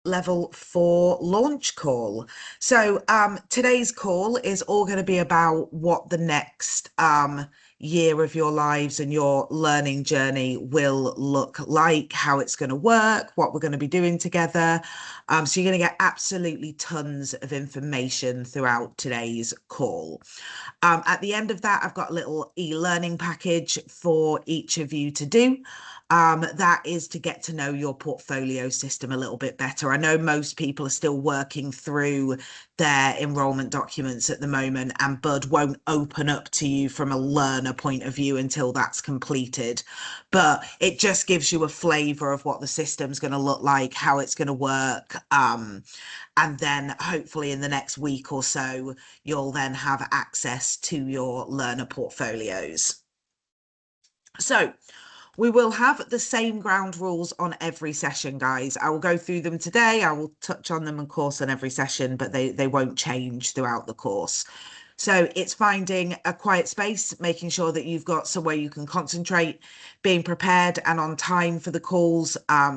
level 4 launch call. So today's call is all going to be about what the next year of your lives and your learning journey will look like, how it's going to work, what we're going to be doing together. So you're going to get absolutely tons of information throughout today's call. At the end of that, I've got a little e-learning package for each of you to do. That is to get to know your portfolio system a little bit better. I know most people are still working through their enrolment documents at the moment, and Bud won't open up to you from a learner point of view until that's completed. But it just gives you a flavour of what the system's going to look like, how it's going to work. And then hopefully in the next week or so, you'll then have access to your learner portfolios. So we will have the same ground rules on every session, guys. I will go through them today. I will touch on them, of course, on every session, but they won't change throughout the course. So it's finding a quiet space, making sure that you've got somewhere you can concentrate, being prepared and on time for the calls,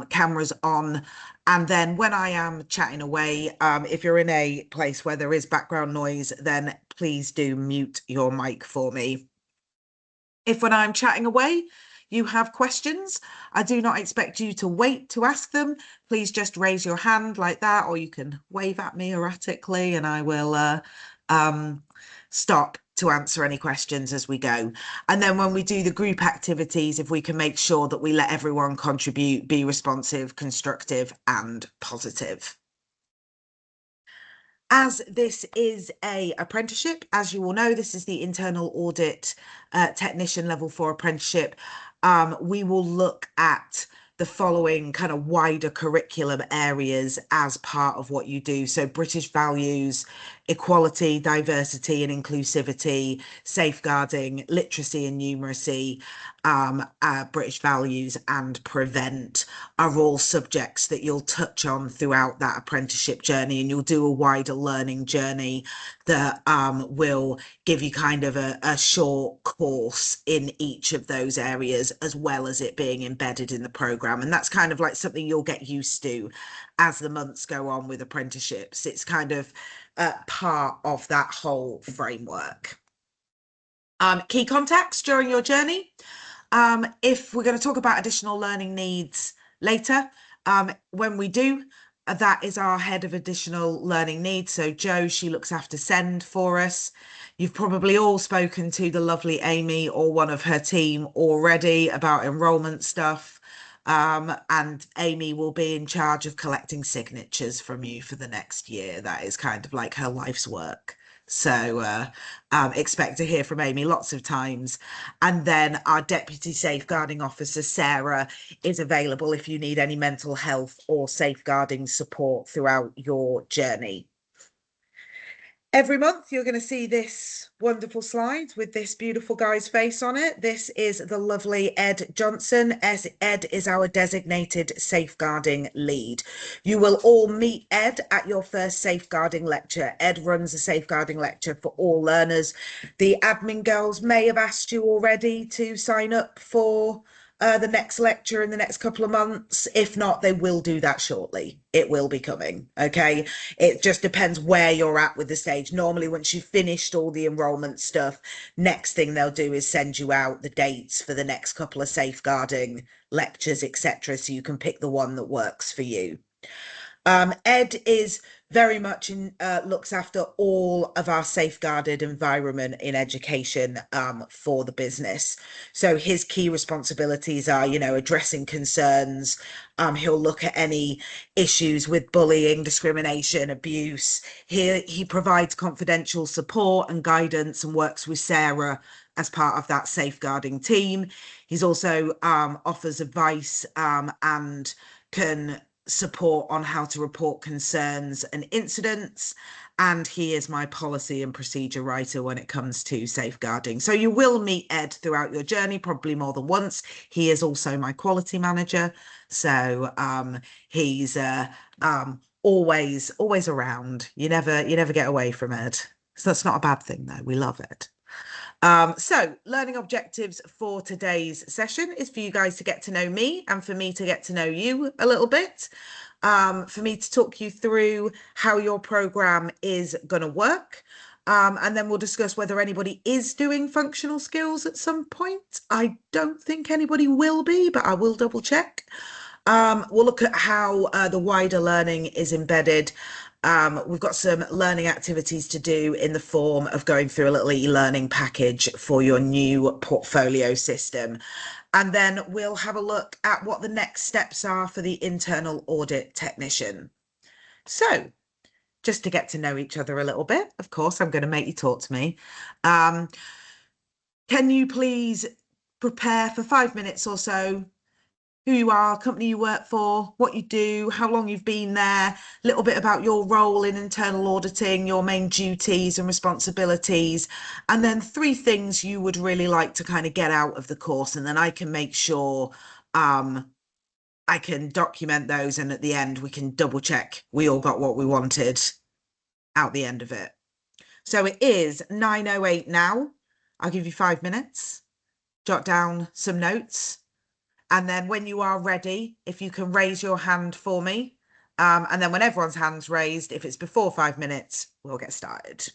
cameras on. And then when I am chatting away, if you're in a place where there is background noise, then please do mute your mic for me. If when I'm chatting away, you have questions, I do not expect you to wait to ask them. Please just raise your hand like that, or you can wave at me erratically and I will stop to answer any questions as we go. And then when we do the group activities, if we can make sure that we let everyone contribute, be responsive, constructive and positive. As this is a apprenticeship, as you all know, this is the internal audit technician level 4 apprenticeship. We will look at the following kind of wider curriculum areas as part of what you do. So British values, equality, diversity and inclusivity, safeguarding, literacy and numeracy, British values and prevent are all subjects that you'll touch on throughout that apprenticeship journey, and you'll do a wider learning journey that will give you kind of a short course in each of those areas, as well as it being embedded in the program. And that's kind of like something you'll get used to as the months go on with apprenticeships. It's kind of part of that whole framework. Key contacts during your journey. If we're going to talk about additional learning needs later, when we do, that is our head of additional learning needs. So Jo, she looks after SEND for us. You've probably all spoken to the lovely Amy or one of her team already about enrolment stuff. And Amy will be in charge of collecting signatures from you for the next year. That is kind of like her life's work. So expect to hear from Amy lots of times. And then our Deputy Safeguarding Officer, Sarah, is available if you need any mental health or safeguarding support throughout your journey. Every month, you're going to see this wonderful slide with this beautiful guy's face on it. This is the lovely Ed Johnson. Ed is our designated safeguarding lead. You will all meet Ed at your first safeguarding lecture. Ed runs a safeguarding lecture for all learners. The admin girls may have asked you already to sign up for the next lecture in the next couple of months. If not, they will do that shortly. It will be coming. Okay. It just depends where you're at with the stage. Normally, once you've finished all the enrolment stuff, next thing they'll do is send you out the dates for the next couple of safeguarding lectures, etc. So you can pick the one that works for you. Ed is very much looks after all of our safeguarded environment in education for the business. So his key responsibilities are, addressing concerns. He'll look at any issues with bullying, discrimination, abuse. He provides confidential support and guidance and works with Sarah as part of that safeguarding team. He's also offers advice and can support on how to report concerns and incidents, and he is my policy and procedure writer when it comes to safeguarding. So you will meet Ed throughout your journey, probably more than once. He is also my quality manager, so he's always around. You never get away from Ed, so that's not a bad thing though. We love it. So learning objectives for today's session is for you guys to get to know me and for me to get to know you a little bit. for me to talk you through how your program is going to work. And then we'll discuss whether anybody is doing functional skills at some point. I don't think anybody will be, but I will double check. We'll look at how the wider learning is embedded. We've got some learning activities to do in the form of going through a little e-learning package for your new portfolio system. And then we'll have a look at what the next steps are for the internal audit technician. So, just to get to know each other a little bit, of course, I'm going to make you talk to me. Can you please prepare for 5 minutes or so who you are, company you work for, what you do, how long you've been there, a little bit about your role in internal auditing, your main duties and responsibilities, and then 3 things you would really like to kind of get out of the course. And then I can make sure I can document those. And at the end, we can double check we all got what we wanted out the end of it. So it is 9:08 now. I'll give you 5 minutes, jot down some notes. And then when you are ready, if you can raise your hand for me. And then when everyone's hand's raised, if it's before 5 minutes, we'll get started.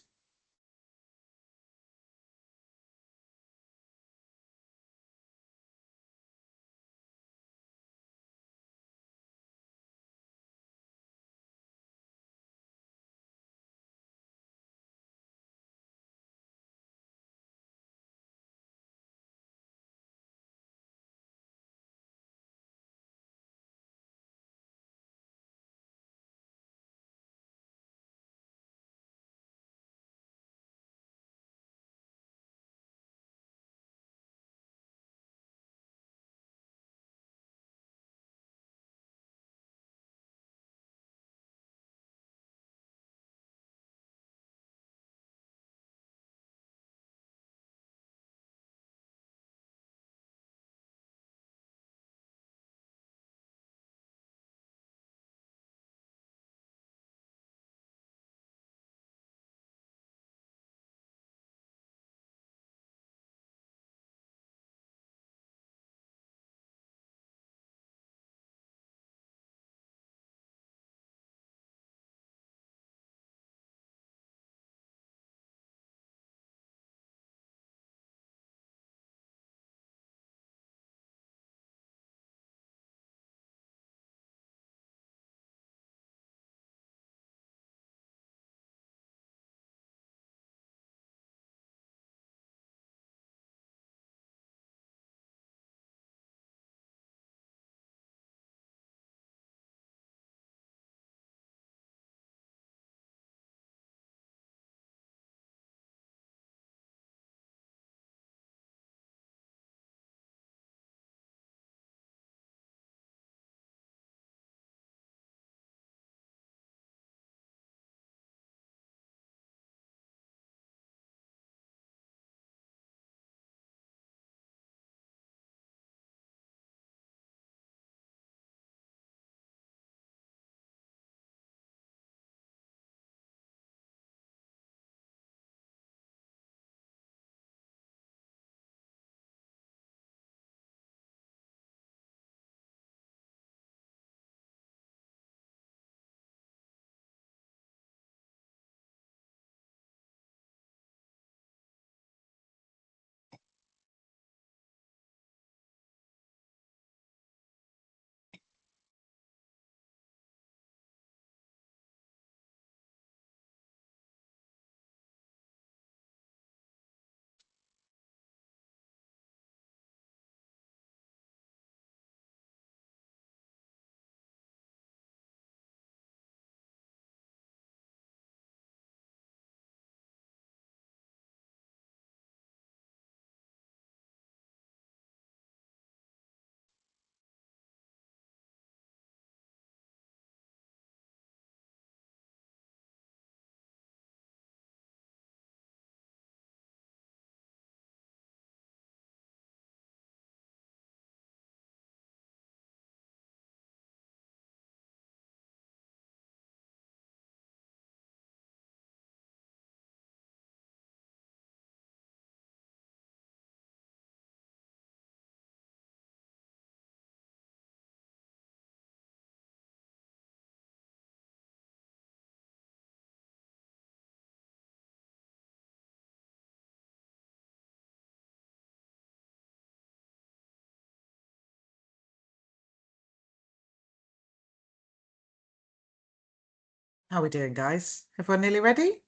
How are we doing, guys? Everyone nearly ready?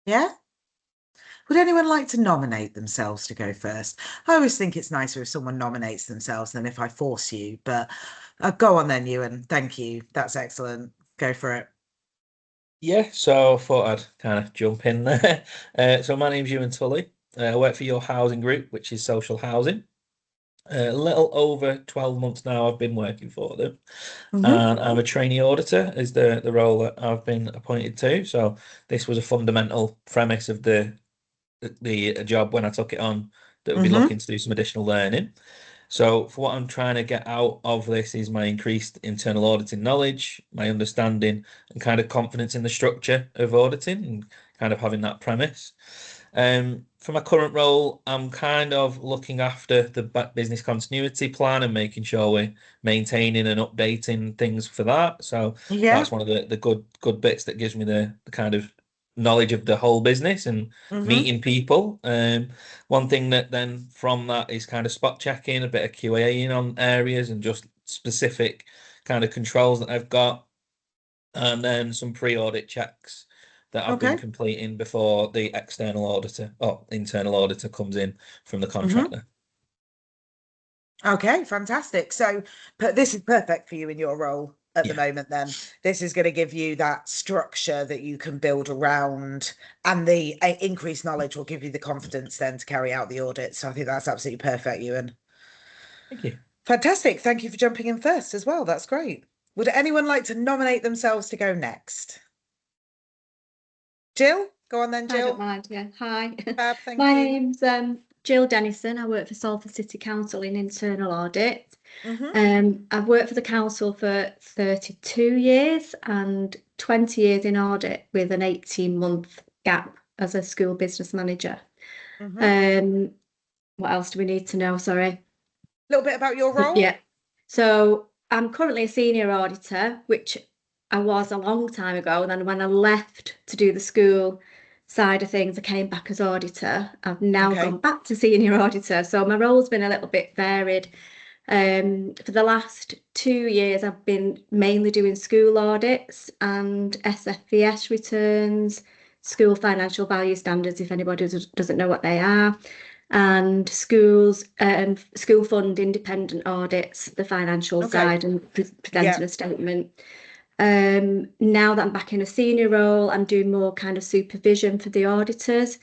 Yeah? Would anyone like to nominate themselves to go first? I always think it's nicer if someone nominates themselves than if I force you, but go on then, Ewan. Thank you. That's excellent. Go for it. Yeah, so I thought I'd kind of jump in there. So my name's Ewan Tully. I work for your housing group, which is social housing. A little over 12 months now I've been working for them. Hmm. And I'm a trainee auditor is the role that I've been appointed to. So this was a fundamental premise of the job when I took it on, that would be Hmm. looking to do some additional learning. So, for what I'm trying to get out of this is my increased internal auditing knowledge, my understanding and kind of confidence in the structure of auditing and kind of having that premise. For my current role, I'm kind of looking after the business continuity plan and making sure we're maintaining and updating things for that. So Yeah. that's one of the good bits that gives me the kind of knowledge of the whole business and Hmm. meeting people. One thing that then from that is kind of spot checking, a bit of QAing on areas and just specific kind of controls that I've got, and then some pre-audit checks that I've been Okay. completing before the external auditor or internal auditor comes in from the Hmm. contractor. Okay, fantastic. So, but this is perfect for you in your role at the Yeah, moment, then. This is going to give you that structure that you can build around, and the increased knowledge will give you the confidence then to carry out the audit. So I think that's absolutely perfect, Ewan. thank you. Fantastic. Thank you for jumping in first as well. That's great. Would anyone like to nominate themselves to go next? Jill? Go on then, I don't Jill. mind, yeah. Hi. Fab, thank My you. name's Jill Dennison. I work for Salford City Council in internal audit. Hmm. I've worked for the council for 32 years and 20 years in audit with an 18-month gap as a school business manager. Hmm. Um, what else do we need to know? Sorry. A little bit about your role. Yeah. So I'm currently a senior auditor, which I was a long time ago. And then when I left to do the school side of things, I came back as auditor. I've now Okay. gone back to senior auditor. So my role's been a little bit varied. For the last 2 years, I've been mainly doing school audits and SFVS returns, school financial value standards, if anybody doesn't know what they are, and school fund independent audits, the financial Okay. side, and Yeah. presenting a statement. Now that I'm back in a senior role, I'm doing more kind of supervision for the auditors.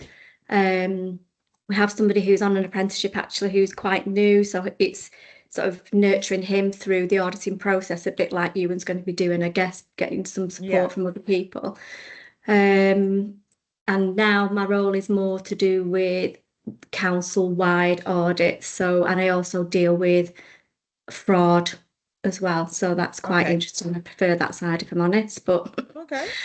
Um, we have somebody who's on an apprenticeship actually who's quite new, so it's sort of nurturing him through the auditing process, a bit like Ewan's going to be doing, I guess, getting some Yeah. support from other people. Um, and now my role is more to do with council-wide audits. So, and I also deal with fraud as well. So that's quite Okay. interesting. I prefer that side if I'm honest. But Okay.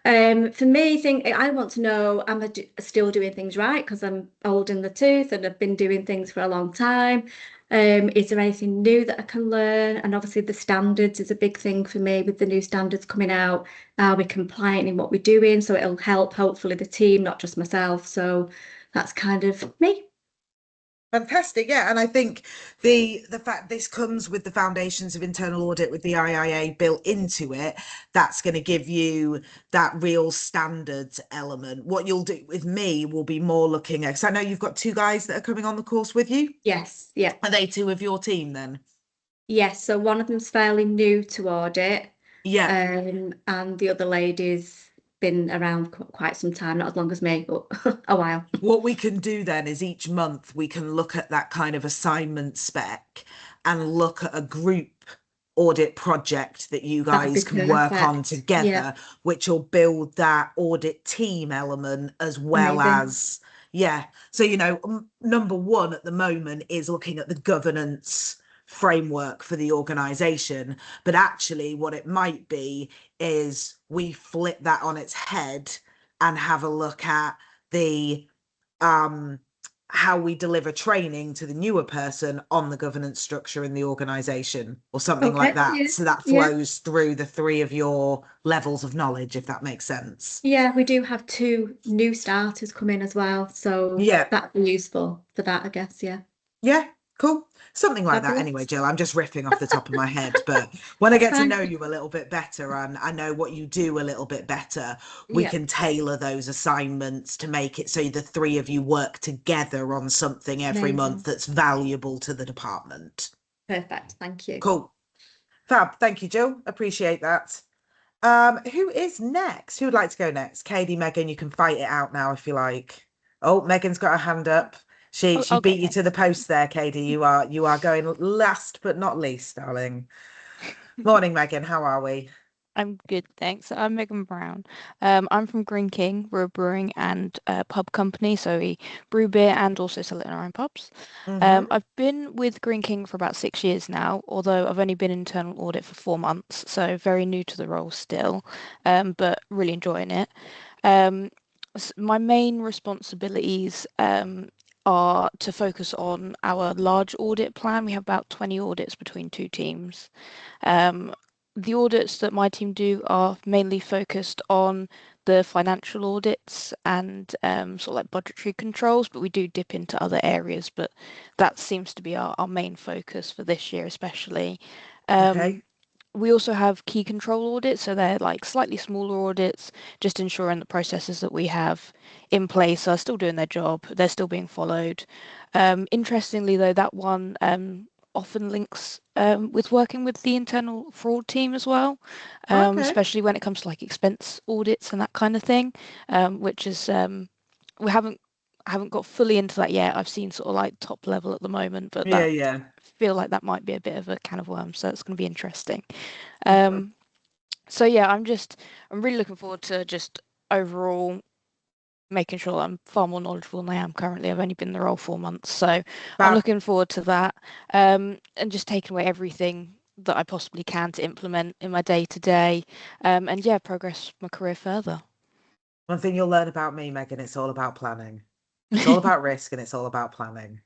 for me, I want to know, am I still doing things right? Because I'm old in the tooth and I've been doing things for a long time. Is there anything new that I can learn? And obviously the standards is a big thing for me with the new standards coming out. Are we compliant in what we're doing? So it'll help hopefully the team, not just myself. So that's kind of me. Fantastic. Yeah. And I think the fact this comes with the foundations of internal audit with the IIA built into it, that's going to give you that real standards element. What you'll do with me will be more looking at, because I know you've got two guys that are coming on the course with you. Yes, yeah. Are they two of your team then? Yes, so one of them's fairly new to audit, Yeah. and the other lady's been around quite some time, not as long as me, but a while. What we can do then is each month we can look at that kind of assignment spec and look at a group audit project that you That'd be guys can work on perfect. Yeah, together, which will build that audit team element as well amazing. as, yeah. So, number one at the moment is looking at the governance framework for the organization. But actually, what it might be is we flip that on its head and have a look at the um how we deliver training to the newer person on the governance structure in the organization or something like Okay, that, yeah, so that yeah. flows through the three of your levels of knowledge, if that makes sense. Yeah, we do have two new starters come in as well, so Yeah. that'd be useful for that, I guess, yeah. Yeah, Cool. Something like that anyway, Fabulous. Jill. I'm just riffing off the top of my head. But when I That's get to fine. know you a little bit better and I know what you do a little bit better, we Yeah, can tailor those assignments to make it so the three of you work together on something every month amazing. that's valuable to the department. Perfect. Thank you. Cool. Fab. Thank you, Jill. Appreciate that. Who is next? Who would like to go next? Katie, Megan, you can fight it out now if you like. Oh, Megan's got her hand up. She I'll go beat you to the next. post there, Katie. You are going last but not least, darling. Morning, Megan. How are we? I'm good, thanks. I'm Megan Brown. I'm from Green King. We're a brewing and pub company, so we brew beer and also sell it in our own pubs. Mm-hmm. I've been with Green King for about 6 years now, although I've only been in internal audit for 4 months, so very new to the role still, but really enjoying it. Um, my main responsibilities are to focus on our large audit plan. We have about 20 audits between two teams. Um, the audits that my team do are mainly focused on the financial audits and sort of like budgetary controls, but we do dip into other areas. But that seems to be our main focus for this year, especially. Um, Okay. we also have key control audits, so they're like slightly smaller audits, just ensuring the processes that we have in place are still doing their job, they're still being followed. Interestingly, though, that one often links with working with the internal fraud team as well, Okay. especially when it comes to like expense audits and that kind of thing, which is we haven't got fully into that yet. I've seen sort of like top level at the moment, but Yeah, that yeah. feel like that might be a bit of a can of worms, so it's going to be interesting. Mhm. Um, so yeah, I'm really looking forward to just overall making sure that I'm far more knowledgeable than I am currently. I've only been in the role 4 months, so I'm Fab. looking forward to that. And just taking away everything that I possibly can to implement in my day to day, and yeah, progress my career further. One thing you'll learn about me, Megan, it's all about planning. It's all about risk and it's all about planning.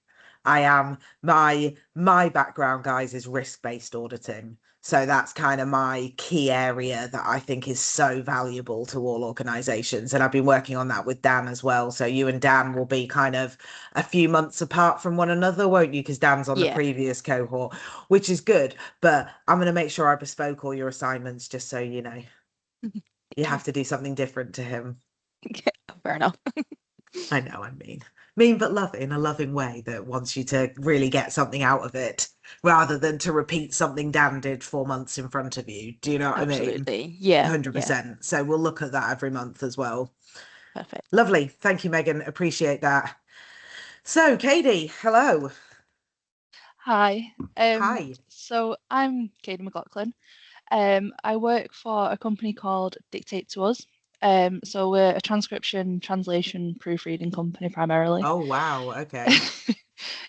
I am my background, guys, is risk-based auditing. So that's kind of my key area that I think is so valuable to all organizations. And I've been working on that with Dan as well. So you and Dan will be kind of a few months apart from one another, won't you? Because Dan's on the Yeah. previous cohort, which is good. But I'm going to make sure I bespoke all your assignments just so you know. You Thank you. have to do something different to him. Fair enough. I know, I mean, but love in a loving way that wants you to really get something out of it rather than to repeat something Dan did 4 months in front of you. Do you know what I mean? Absolutely. Yeah. Yeah. 100%. So we'll look at that every month as well. Perfect. Lovely. Thank you, Megan. Appreciate that. So, Katie, hello. Hi. Hi. So I'm Katie McLaughlin. I work for a company called Dictate to Us. So we're a transcription, translation, proofreading company primarily. Oh, wow. Okay.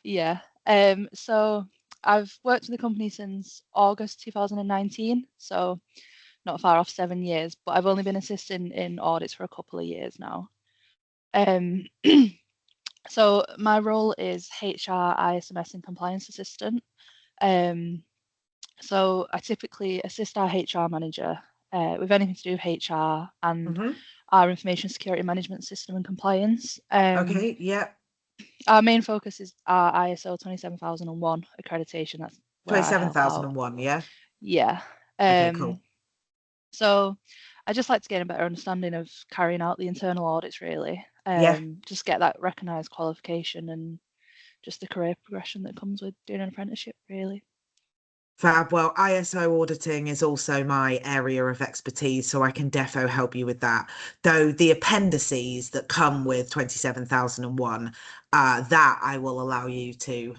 Yeah. So I've worked with the company since August 2019, so not far off 7 years, but I've only been assisting in audits for a couple of years now. Um, so my role is HR, ISMS, and compliance assistant. Um, So I typically assist our HR manager with anything to do with HR and Mm-hmm. our information security management system and compliance. Okay. Yeah. Our main focus is our ISO 27001 accreditation. That's where I help out. 27,001. Yeah. Yeah. Okay, cool. So I just like to gain a better understanding of carrying out the internal audits, really. Yeah. Just get that recognised qualification and just the career progression that comes with doing an apprenticeship, really. Fab. Well, ISO auditing is also my area of expertise, so I can defo help you with that. Though the appendices that come with 27,001, that I will allow you to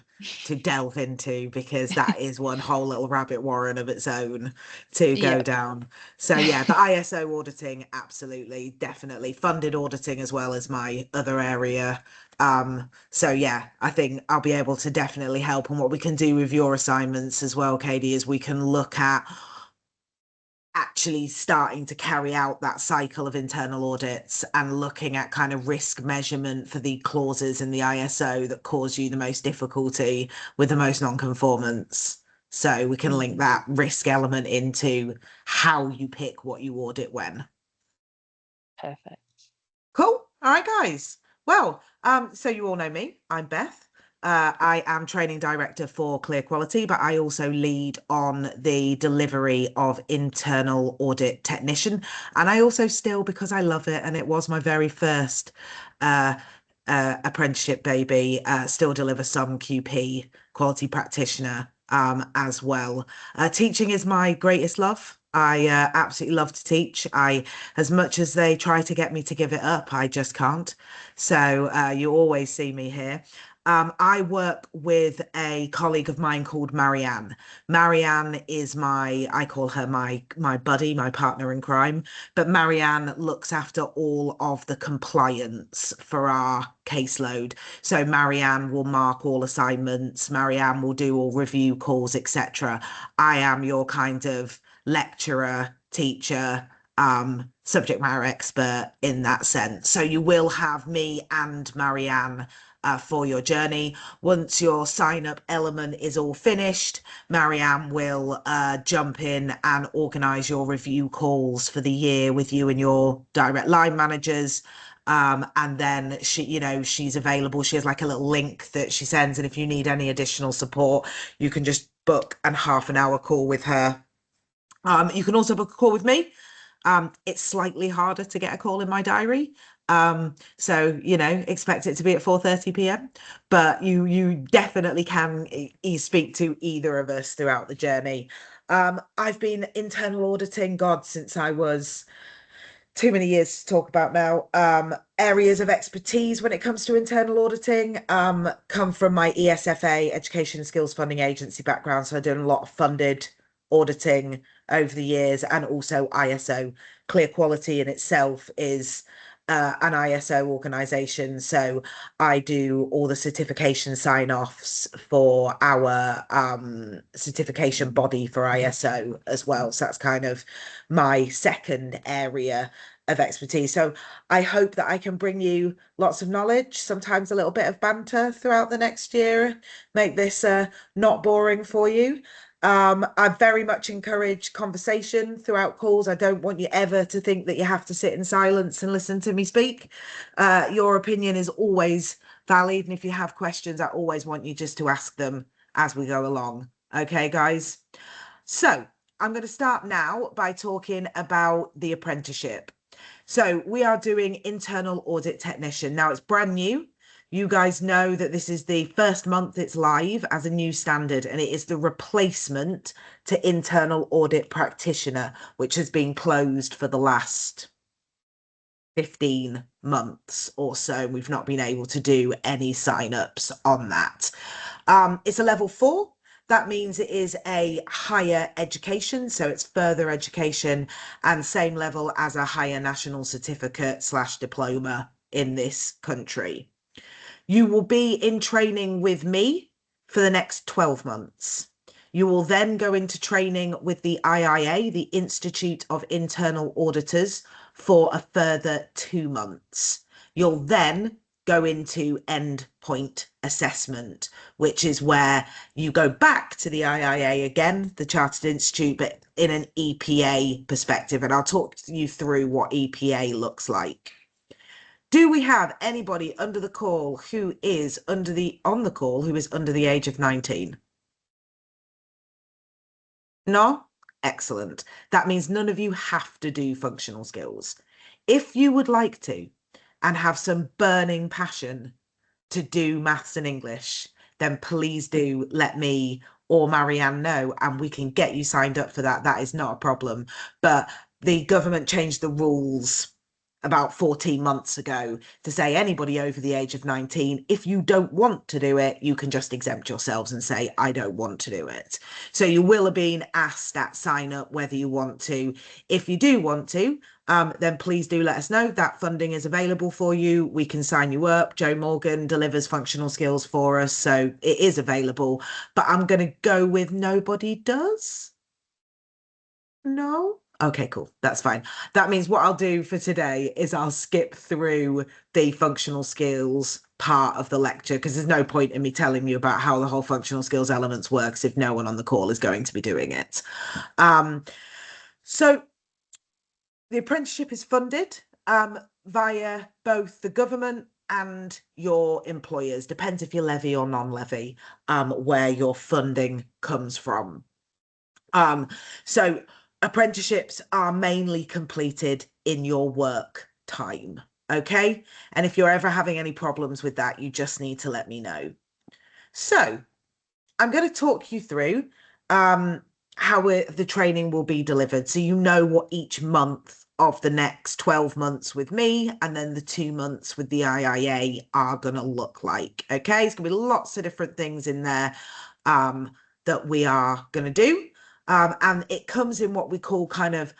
delve into because that is one whole little rabbit warren of its own to Yeah. go down. So yeah, the ISO auditing, absolutely, definitely. Funded auditing as well as my other area. So yeah, I think I'll be able to definitely help. And what we can do with your assignments as well, Katie, is we can look at actually starting to carry out that cycle of internal audits and looking at kind of risk measurement for the clauses in the ISO that cause you the most difficulty with the most non-conformance. So we can link that risk element into how you pick what you audit when. Perfect. Cool. All right, guys. Well, so you all know me. I'm Beth. I am training director for Clear Quality, but I also lead on the delivery of internal audit technician. And I also still, because I love it, and it was my very first apprenticeship baby, still deliver some QP, quality practitioner, as well. Teaching is my greatest love. I absolutely love to teach. As much as they try to get me to give it up, I just can't. So you always see me here. I work with a colleague of mine called Marianne. Marianne is I call her my buddy, my partner in crime. But Marianne looks after all of the compliance for our caseload. So Marianne will mark all assignments. Marianne will do all review calls, etc. I am your kind of lecturer, teacher, subject matter expert in that sense. So you will have me and Marianne for your journey. Once your sign up element is all finished, Marianne will jump in and organise your review calls for the year with you and your direct line managers. And then she's available. She has like a little link that she sends. And if you need any additional support, you can just book a half an hour call with her. You can also book a call with me. It's slightly harder to get a call in my diary. So, expect it to be at 4:30 p.m. But you definitely can speak to either of us throughout the journey. I've been internal auditing, God, since I was too many years to talk about now. Areas of expertise when it comes to internal auditing come from my ESFA, Education and Skills Funding Agency background. So I've done a lot of funded auditing over the years, and also ISO. Clear Quality in itself is an ISO organization. So I do all the certification sign-offs for our certification body for ISO as well. So that's kind of my second area of expertise. So I hope that I can bring you lots of knowledge, sometimes a little bit of banter throughout the next year, make this not boring for you. I very much encourage conversation throughout calls. I don't want you ever to think that you have to sit in silence and listen to me speak. Your opinion is always valid. And if you have questions, I always want you just to ask them as we go along. Okay, guys? So I'm going to start now by talking about the apprenticeship. So we are doing internal audit technician. Now it's brand new. You guys know that this is the first month it's live as a new standard, and it is the replacement to internal audit practitioner, which has been closed for the last 15 months or so. We've not been able to do any sign-ups on that. It's a level 4. That means it is a higher education, so it's further education and same level as a higher national certificate / diploma in this country. You will be in training with me for the next 12 months. You will then go into training with the IIA, the Institute of Internal Auditors, for a further 2 months. You'll then go into endpoint assessment, which is where you go back to the IIA again, the Chartered Institute, but in an EPA perspective. And I'll talk you through what EPA looks like. Do we have anybody under the call who is on the call who is under the age of 19? No? Excellent. That means none of you have to do functional skills. If you would like to and have some burning passion to do maths and English, then please do let me or Marianne know, and we can get you signed up for that. That is not a problem. But the government changed the rules about 14 months ago to say anybody over the age of 19, if you don't want to do it, you can just exempt yourselves and say, I don't want to do it. So you will have been asked at sign up whether you want to. If you do want to, then please do let us know. That funding is available for you. We can sign you up. Joe Morgan delivers functional skills for us, so it is available. But I'm going to go with nobody does. No? Okay, cool. That's fine. That means what I'll do for today is I'll skip through the functional skills part of the lecture, because there's no point in me telling you about how the whole functional skills elements works if no one on the call is going to be doing it. So the apprenticeship is funded via both the government and your employers, depends if you're levy or non-levy, where your funding comes from. So apprenticeships are mainly completed in your work time, okay? And if you're ever having any problems with that, you just need to let me know. So I'm going to talk you through how the training will be delivered, so you know what each month of the next 12 months with me and then the 2 months with the IIA are going to look like. Okay, it's going to be lots of different things in there that we are going to do. And it comes in what we call kind of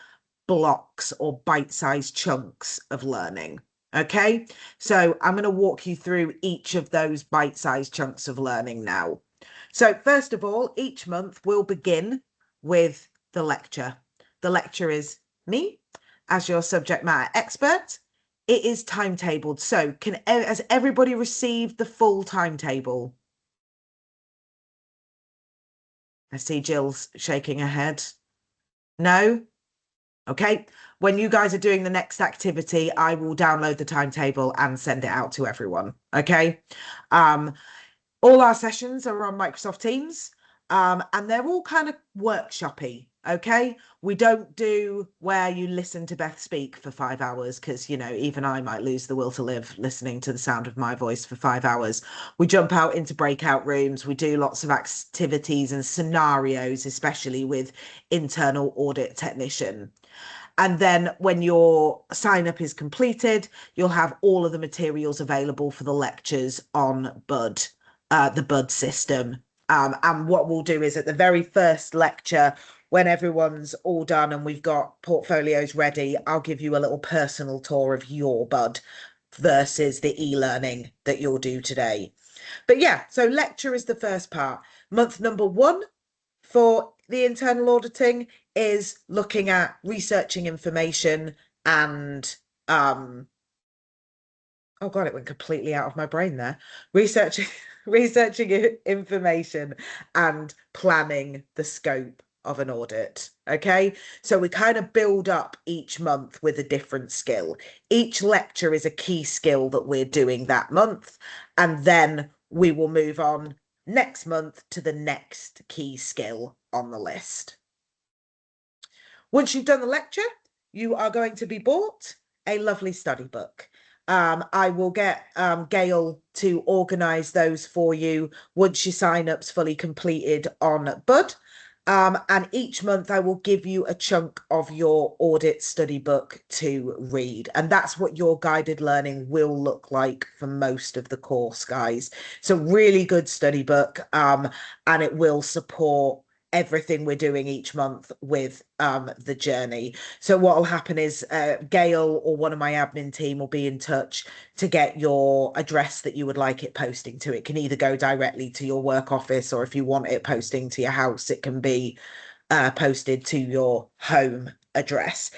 blocks or bite-sized chunks of learning. Okay, so I'm going to walk you through each of those bite-sized chunks of learning now. So first of all, each month we'll begin with the lecture. The lecture is me as your subject matter expert. It is timetabled. So has everybody received the full timetable? I see Jill's shaking her head. No? Okay. When you guys are doing the next activity, I will download the timetable and send it out to everyone. Okay. All our sessions are on Microsoft Teams, and they're all kind of workshoppy. Okay. We don't do where you listen to Beth speak for 5 hours, because, you know, even I might lose the will to live listening to the sound of my voice for 5 hours. We jump out into breakout rooms. We do lots of activities and scenarios, especially with internal audit technician. And then when your sign up is completed, you'll have all of the materials available for the lectures on Bud, the Bud system. And what we'll do is at the very first lecture, when everyone's all done and we've got portfolios ready, I'll give you a little personal tour of your Bud versus the e-learning that you'll do today. But yeah, so lecture is the first part. Month number 1 for the internal auditing is looking at researching information and oh god, it went completely out of my brain there. Researching information and planning the scope of an audit. Okay, so we kind of build up each month with a different skill. Each lecture is a key skill that we're doing that month, and then we will move on next month to the next key skill on the list. Once you've done the lecture, you are going to be bought a lovely study book. I will get Gail to organise those for you once your sign-up's fully completed on Bud. And each month I will give you a chunk of your audit study book to read. And that's what your guided learning will look like for most of the course, guys. It's a really good study book, and it will support everything we're doing each month with the journey. So what will happen is Gail or one of my admin team will be in touch to get your address that you would like it posting to. It can either go directly to your work office, or if you want it posting to your house, it can be posted to your home address.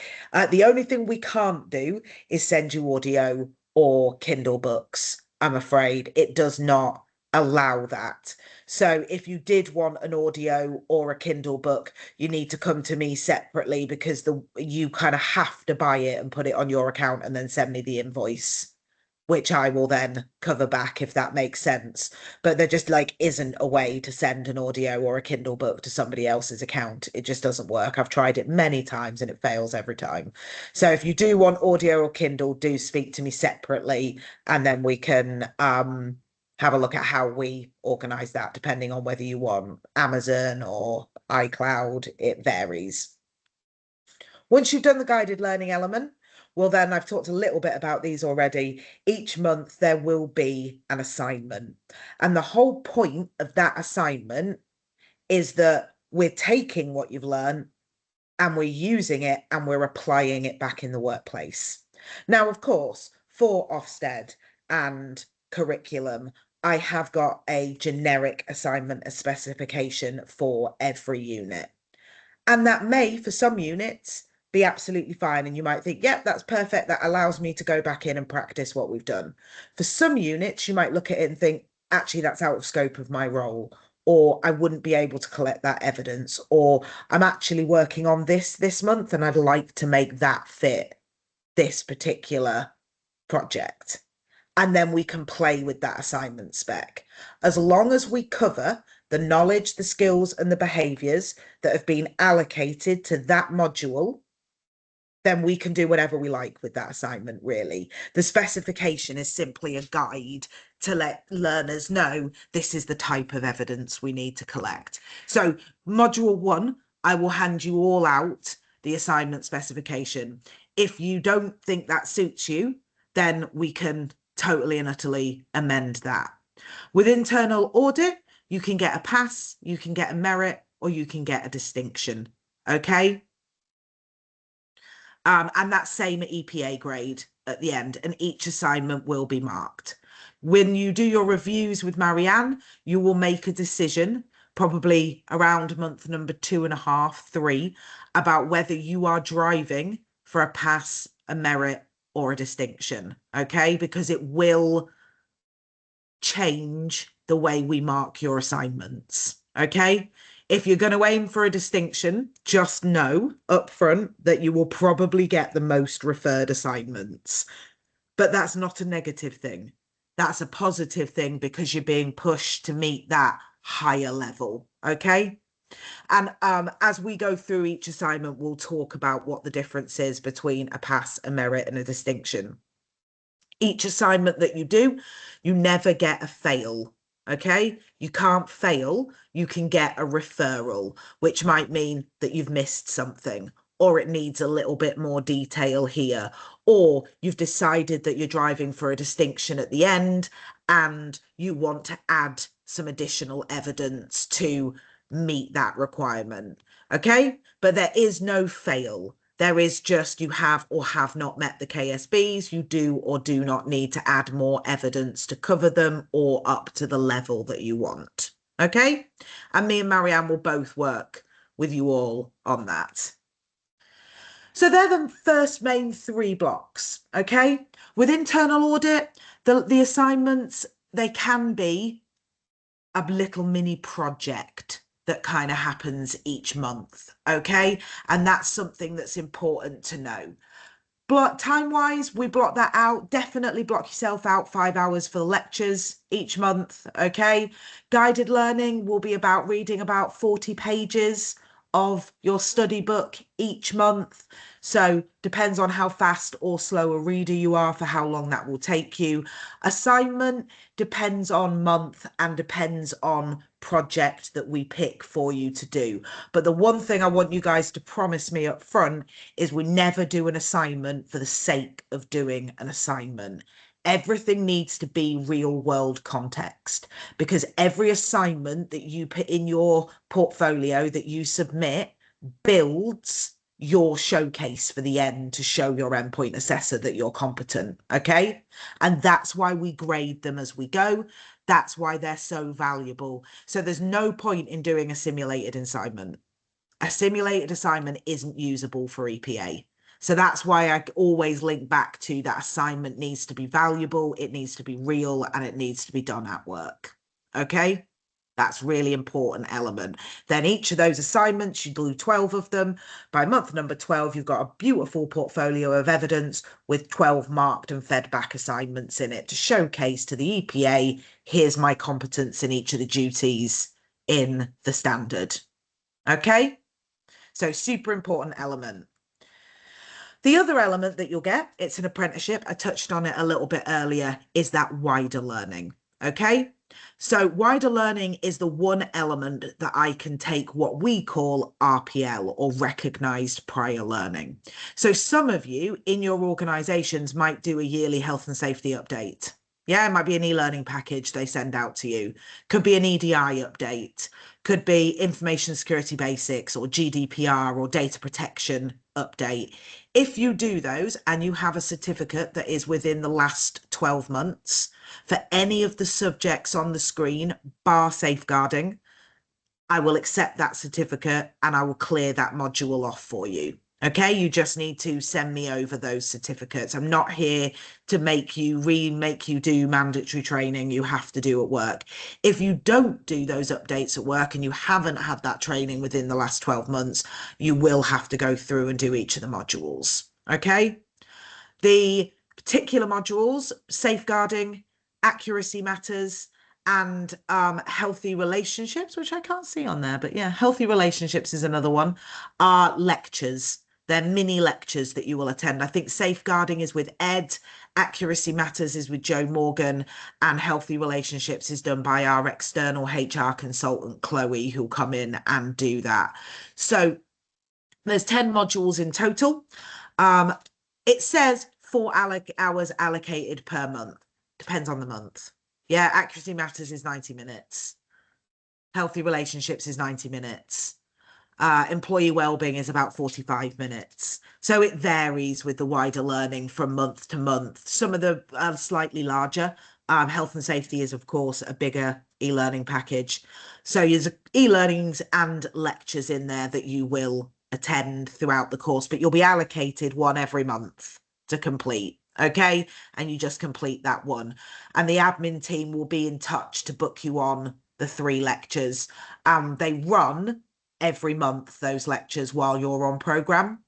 The only thing we can't do is send you audio or Kindle books. I'm afraid it does not allow that. So if you did want an audio or a Kindle book, you need to come to me separately, because you kind of have to buy it and put it on your account and then send me the invoice, which I will then cover back, if that makes sense. But there just like isn't a way to send an audio or a Kindle book to somebody else's account. It just doesn't work. I've tried it many times and it fails every time. So if you do want audio or Kindle, do speak to me separately, and then we can have a look at how we organize that, depending on whether you want Amazon or iCloud. It varies. Once you've done the guided learning element, well, then I've talked a little bit about these already. Each month there will be an assignment. And the whole point of that assignment is that we're taking what you've learned and we're using it and we're applying it back in the workplace. Now, of course, for Ofsted and curriculum, I have got a generic assignment, a specification for every unit. And that may, for some units, be absolutely fine. And you might think, yep, that's perfect. That allows me to go back in and practice what we've done. For some units, you might look at it and think, actually, that's out of scope of my role, or I wouldn't be able to collect that evidence, or I'm actually working on this month and I'd like to make that fit this particular project. and then we can play with that assignment spec. As long as we cover the knowledge, the skills, and the behaviours that have been allocated to that module, then we can do whatever we like with that assignment, really. The specification is simply a guide to let learners know this is the type of evidence we need to collect. So module 1, I will hand you all out the assignment specification. If you don't think that suits you, then we can totally and utterly amend that. With internal audit, you can get a pass, you can get a merit, or you can get a distinction, okay? And that same EPA grade at the end, and each assignment will be marked. When you do your reviews with Marianne, you will make a decision, probably around month number 2.5, 3, about whether you are driving for a pass, a merit, or a distinction, okay? Because it will change the way we mark your assignments, okay? If you're going to aim for a distinction, just know up front that you will probably get the most referred assignments. But that's not a negative thing. That's a positive thing because you're being pushed to meet that higher level, okay? And as we go through each assignment, we'll talk about what the difference is between a pass, a merit, and a distinction. Each assignment that you do, you never get a fail, okay? You can't fail, you can get a referral, which might mean that you've missed something, or it needs a little bit more detail here, or you've decided that you're driving for a distinction at the end and you want to add some additional evidence to meet that requirement, okay? But there is no fail. There is just you have or have not met the KSBs. You do or do not need to add more evidence to cover them or up to the level that you want. Okay? And me and Marianne will both work with you all on that. So they're the first main 3 blocks. Okay? With internal audit, the assignments, they can be a little mini project that kind of happens each month, okay? And that's something that's important to know. Block time-wise, we block that out. Definitely block yourself out 5 hours for the lectures each month, okay? Guided learning will be about reading about 40 pages of your study book each month. So depends on how fast or slow a reader you are for how long that will take you. Assignment depends on month and depends on project that we pick for you to do. But the one thing I want you guys to promise me up front is we never do an assignment for the sake of doing an assignment. Everything needs to be real world context, because every assignment that you put in your portfolio that you submit builds your showcase for the end to show your endpoint assessor that you're competent, okay? And that's why we grade them as we go. That's why they're so valuable. So there's no point in doing a simulated assignment. A simulated assignment isn't usable for EPA. So that's why I always link back to that assignment needs to be valuable, it needs to be real, and it needs to be done at work, okay? That's really important element. Then each of those assignments, you do 12 of them. By month number 12, you've got a beautiful portfolio of evidence with 12 marked and fed back assignments in it to showcase to the EPA, here's my competence in each of the duties in the standard. Okay? So super important element. The other element that you'll get, it's an apprenticeship, I touched on it a little bit earlier, is that wider learning. Okay? So wider learning is the one element that I can take what we call RPL, or recognised prior learning. So some of you in your organisations might do a yearly health and safety update. Yeah, it might be an e-learning package they send out to you. Could be an EDI update. Could be information security basics or GDPR or data protection update. If you do those and you have a certificate that is within the last 12 months for any of the subjects on the screen, bar safeguarding, I will accept that certificate and I will clear that module off for you. Okay, you just need to send me over those certificates. I'm not here to make you do mandatory training you have to do at work. If you don't do those updates at work and you haven't had that training within the last 12 months, you will have to go through and do each of the modules. Okay, the Particular modules, safeguarding, accuracy matters, and healthy relationships, which I can't see on there, but yeah, healthy relationships is another one, are lectures. They're mini lectures that you will attend. I think safeguarding is with Ed, accuracy matters is with Joe Morgan, and healthy relationships is done by our external HR consultant, Chloe, who'll come in and do that. So there's 10 modules in total. It says 4 hours allocated per month. Depends on the month. Yeah, accuracy matters is 90 minutes. Healthy relationships is 90 minutes. Employee wellbeing is about 45 minutes. So it varies with the wider learning from month to month. Some of the are slightly larger. Health and safety is, of course, a bigger e-learning package. So there's e-learnings and lectures in there that you will attend throughout the course, but you'll be allocated one every month to complete. Okay, and you just complete that one. And the admin team will be in touch to book you on the 3 lectures. They run every month, those lectures, while you're on program.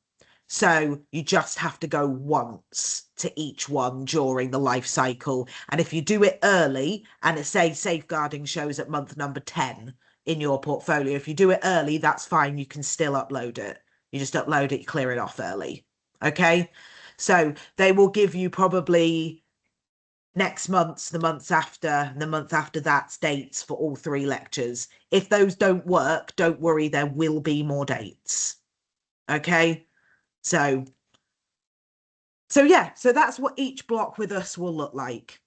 So you just have to go once to each one during the life cycle. And if you do it early, and it say safeguarding shows at month number 10 in your portfolio, if you do it early, that's fine. You can still upload it. You just upload it, you clear it off early. Okay. So they will give you probably next month's, the month after that's dates for all 3 lectures. If those don't work, don't worry, there will be more dates. Okay. So yeah, so that's what each block with us will look like.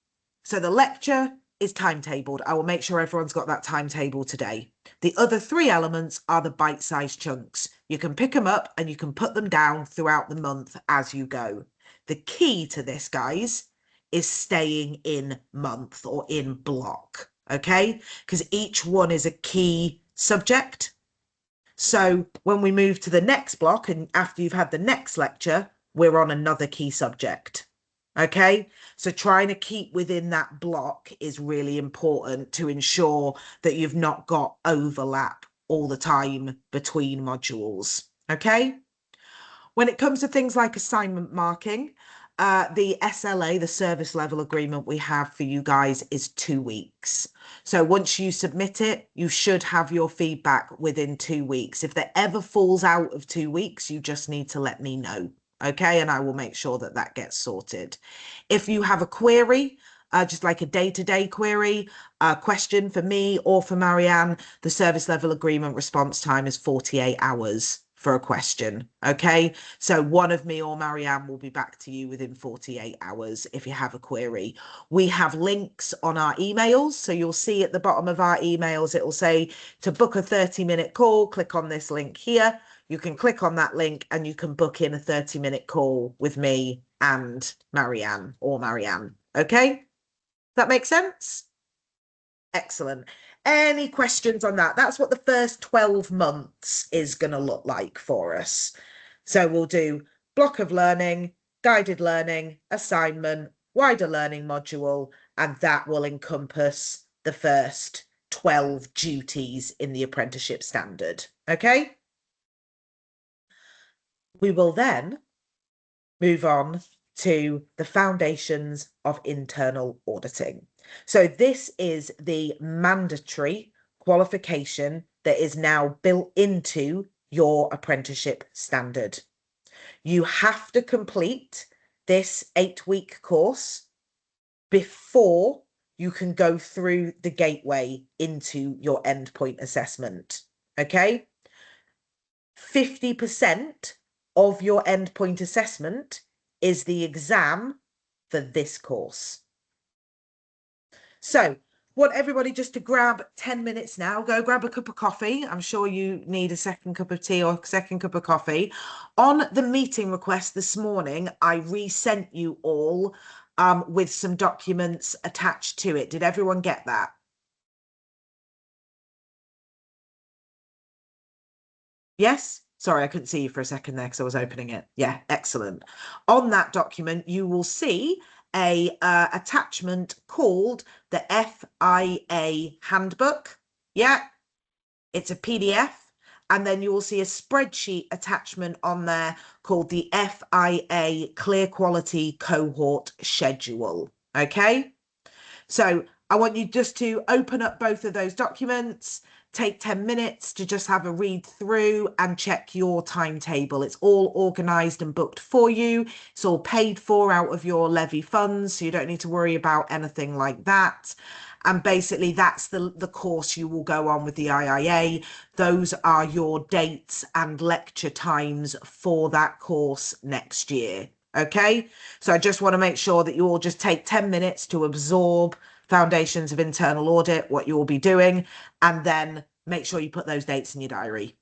So the lecture is timetabled. I will make sure everyone's got that timetable today. The other 3 elements are the bite-sized chunks. You can pick them up and you can put them down throughout the month as you go. The key to this, guys, is staying in month or in block, okay? Because each one is a key subject. So when we move to the next block and after you've had the next lecture, we're on another key subject. Okay, so trying to keep within that block is really important to ensure that you've not got overlap all the time between modules. Okay, when it comes to things like assignment marking, the SLA, the service level agreement we have for you guys is 2 weeks. So once you submit it, you should have your feedback within 2 weeks. If that ever falls out of 2 weeks, you just need to let me know. Okay, and I will make sure that that gets sorted. If you have a query, just like a day-to-day query, a question for me or for Marianne, the service level agreement response time is 48 hours for a question. Okay, so one of me or Marianne will be back to you within 48 hours if you have a query. We have links on our emails, so you'll see at the bottom of our emails it will say to book a 30-minute call, click on this link here. You can click on that link and you can book in a 30-minute call with me and Marianne or Marianne. Okay, that makes sense? Excellent. Any questions on that? That's what the first 12 months is going to look like for us. So we'll do block of learning, guided learning, assignment, wider learning module, and that will encompass the first 12 duties in the apprenticeship standard. Okay? We will then move on to the foundations of internal auditing. So this is the mandatory qualification that is now built into your apprenticeship standard. You have to complete this 8-week course before you can go through the gateway into your endpoint assessment. Okay? 50% of your endpoint assessment is the exam for this course. So want everybody just to grab 10 minutes now, go grab a cup of coffee. I'm sure you need a second cup of tea or second cup of coffee. On the meeting request this morning, I resent you all with some documents attached to it. Did everyone get that? Yes? Sorry, I couldn't see you for a second there because I was opening it. Yeah, excellent. On that document, you will see a attachment called the FIA handbook. Yeah, it's a PDF And then you will see a spreadsheet attachment on there called the FIA Clear Quality Cohort Schedule. Okay. So I want you just to open up both of those documents, take 10 minutes to just have a read through and check your timetable. It's all organised and booked for you. It's all paid for out of your levy funds, so you don't need to worry about anything like that. And basically that's the course you will go on with the IIA. Those are your dates and lecture times for that course next year. Okay, so I just want to make sure that you all just take 10 minutes to absorb Foundations of Internal Audit, what you will be doing, and then make sure you put those dates in your diary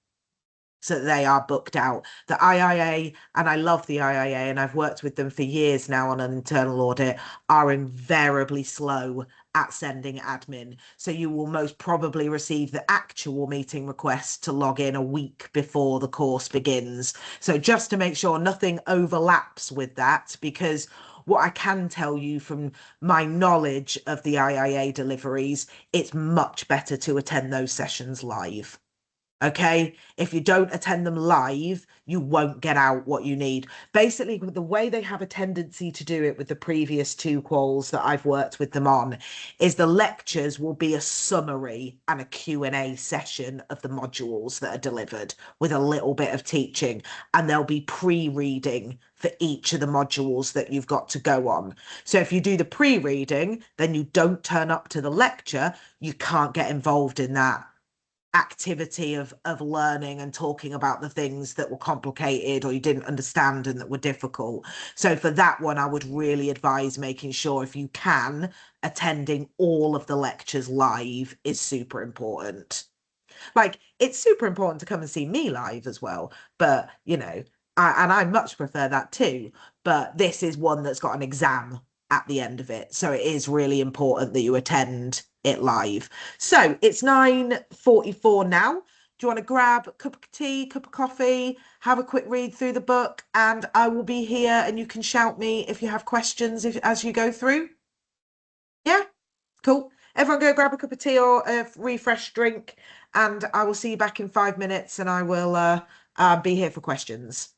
so that they are booked out. The IIA, and I love the IIA, and I've worked with them for years now on an internal audit, are invariably slow at sending admin. So you will most probably receive the actual meeting request to log in a week before the course begins. So just to make sure nothing overlaps with that, because what I can tell you from my knowledge of the IIA deliveries, it's much better to attend those sessions live. Okay, if you don't attend them live, you won't get out what you need. Basically, the way they have a tendency to do it with the previous two quals that I've worked with them on is the lectures will be a summary and a Q&A session of the modules that are delivered with a little bit of teaching, and there'll be pre-reading for each of the modules that you've got to go on. So if you do the pre-reading, then you don't turn up to the lecture, you can't get involved in that activity of learning and talking about the things that were complicated or you didn't understand and that were difficult. So for that one, I would really advise making sure, if you can, attending all of the lectures live is super important. Like, it's super important to come and see me live as well, but you know, I much prefer that too, but this is one that's got an exam at the end of it, so it is really important that you attend it live. So it's 9:44 now. Do you want to grab a cup of tea, cup of coffee, have a quick read through the book, and I will be here and you can shout me if you have questions as you go through? Yeah, cool. Everyone go grab a cup of tea or a refresh drink, and I will see you back in 5 minutes, and I will be here for questions.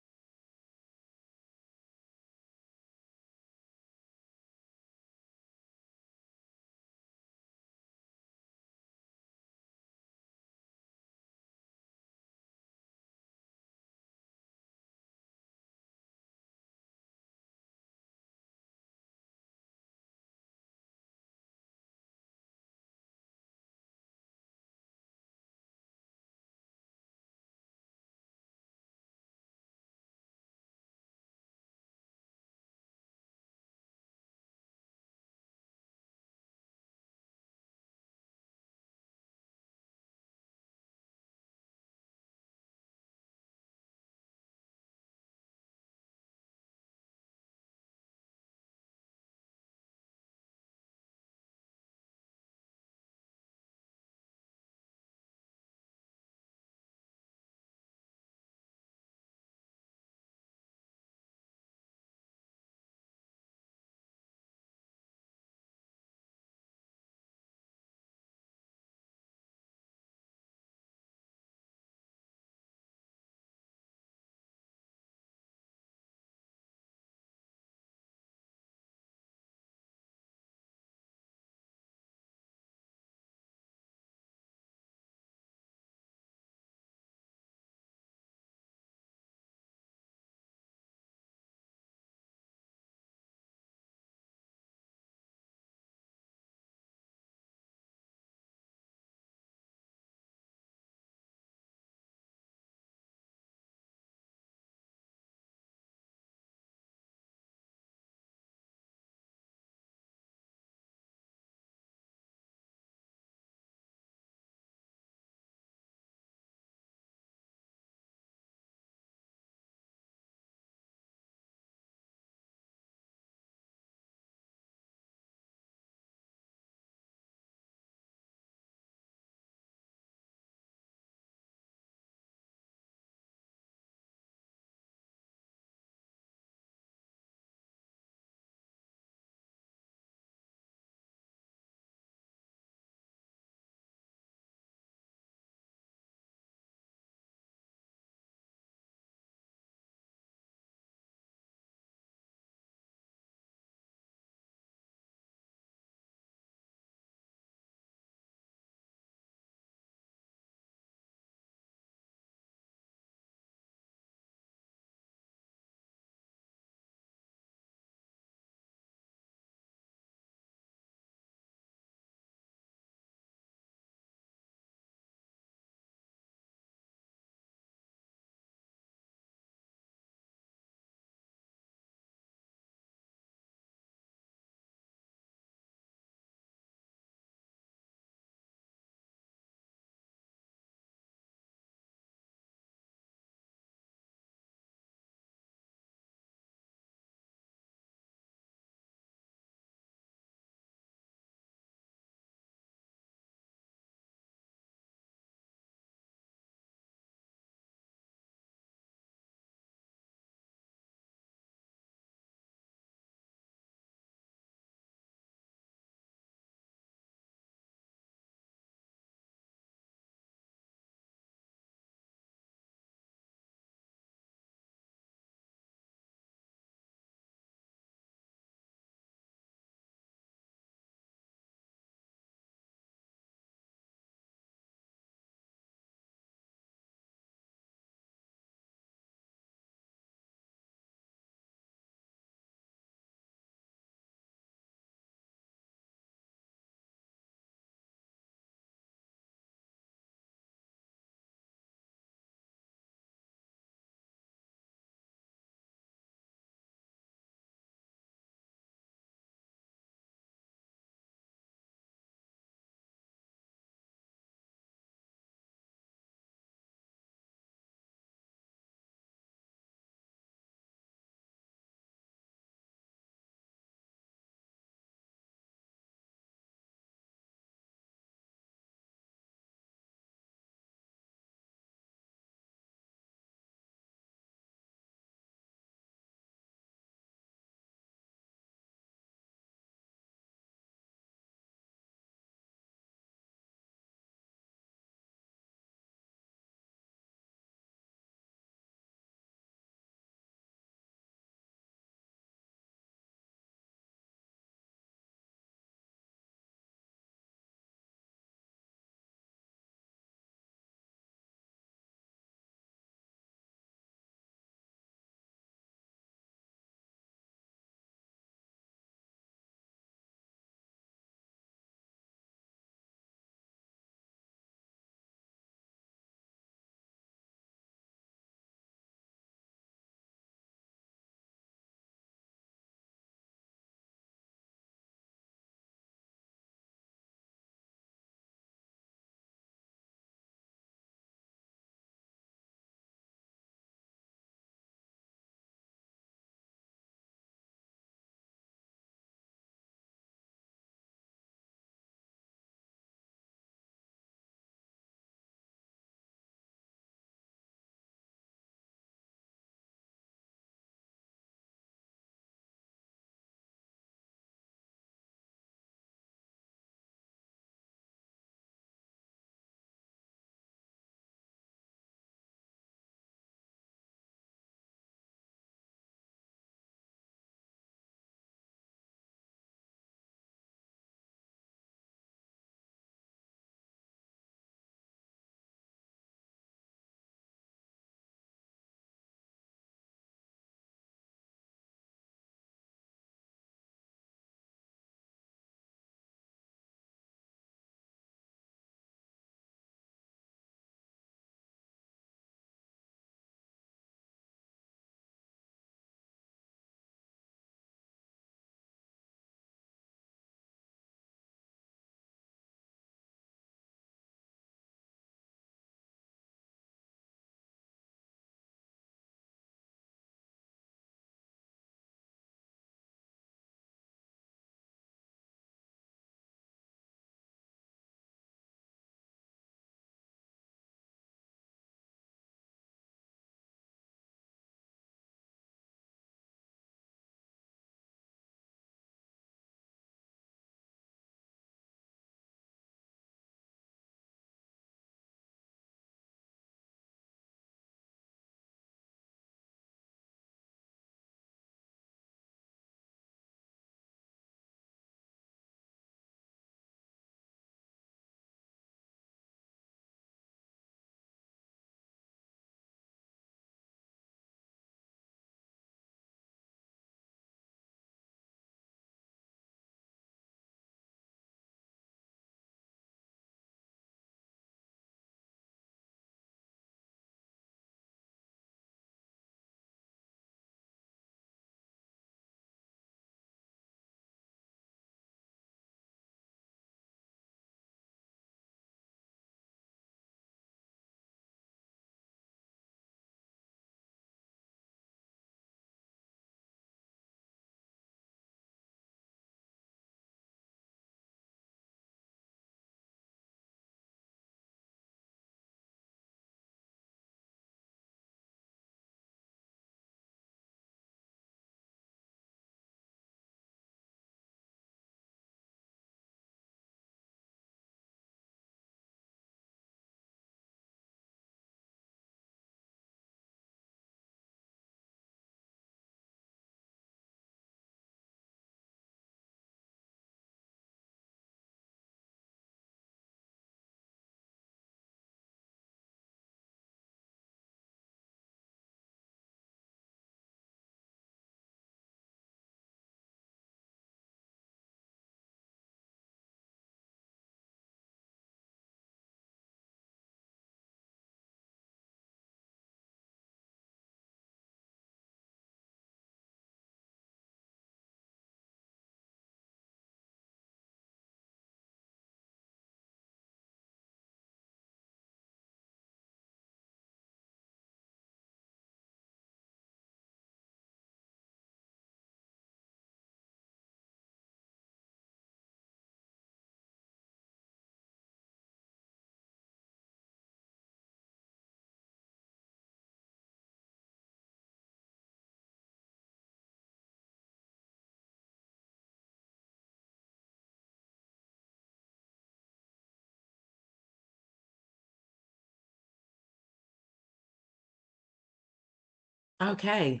Okay.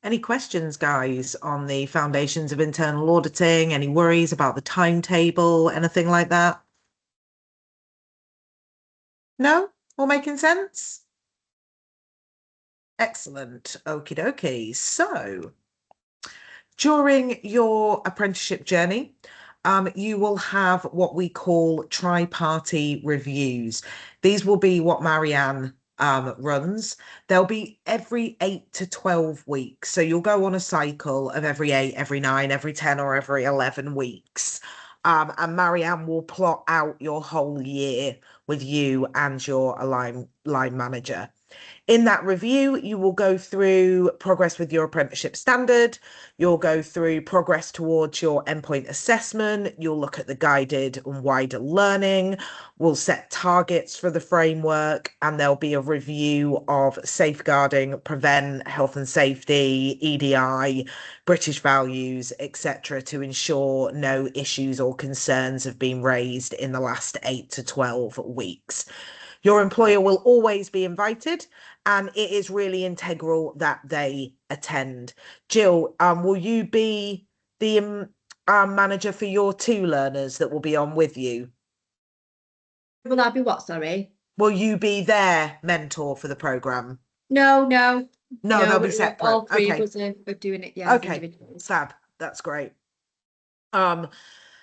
Any questions, guys, on the foundations of internal auditing? Any worries about the timetable, anything like that? No? All making sense? Excellent. Okie dokie. So, during your apprenticeship journey, you will have what we call tri-party reviews. These will be what Marianne runs. They'll be every 8 to 12 weeks. So you'll go on a cycle of every 8, every 9, every 10, or every 11 weeks. And Marianne will plot out your whole year with you and your line manager. In that review, you will go through progress with your apprenticeship standard. You'll go through progress towards your endpoint assessment. You'll look at the guided and wider learning. We'll set targets for the framework, and there'll be a review of safeguarding, prevent, health and safety, EDI, British values, etc., to ensure no issues or concerns have been raised in the last 8 to 12 weeks. Your employer will always be invited, and it is really integral that they attend. Jill, will you be the manager for your 2 learners that will be on with you? Will I be what, sorry? Will you be their mentor for the programme? No, they'll be separate. all 3 of Okay. us are doing it, yeah, Okay, individually. fab. That's great.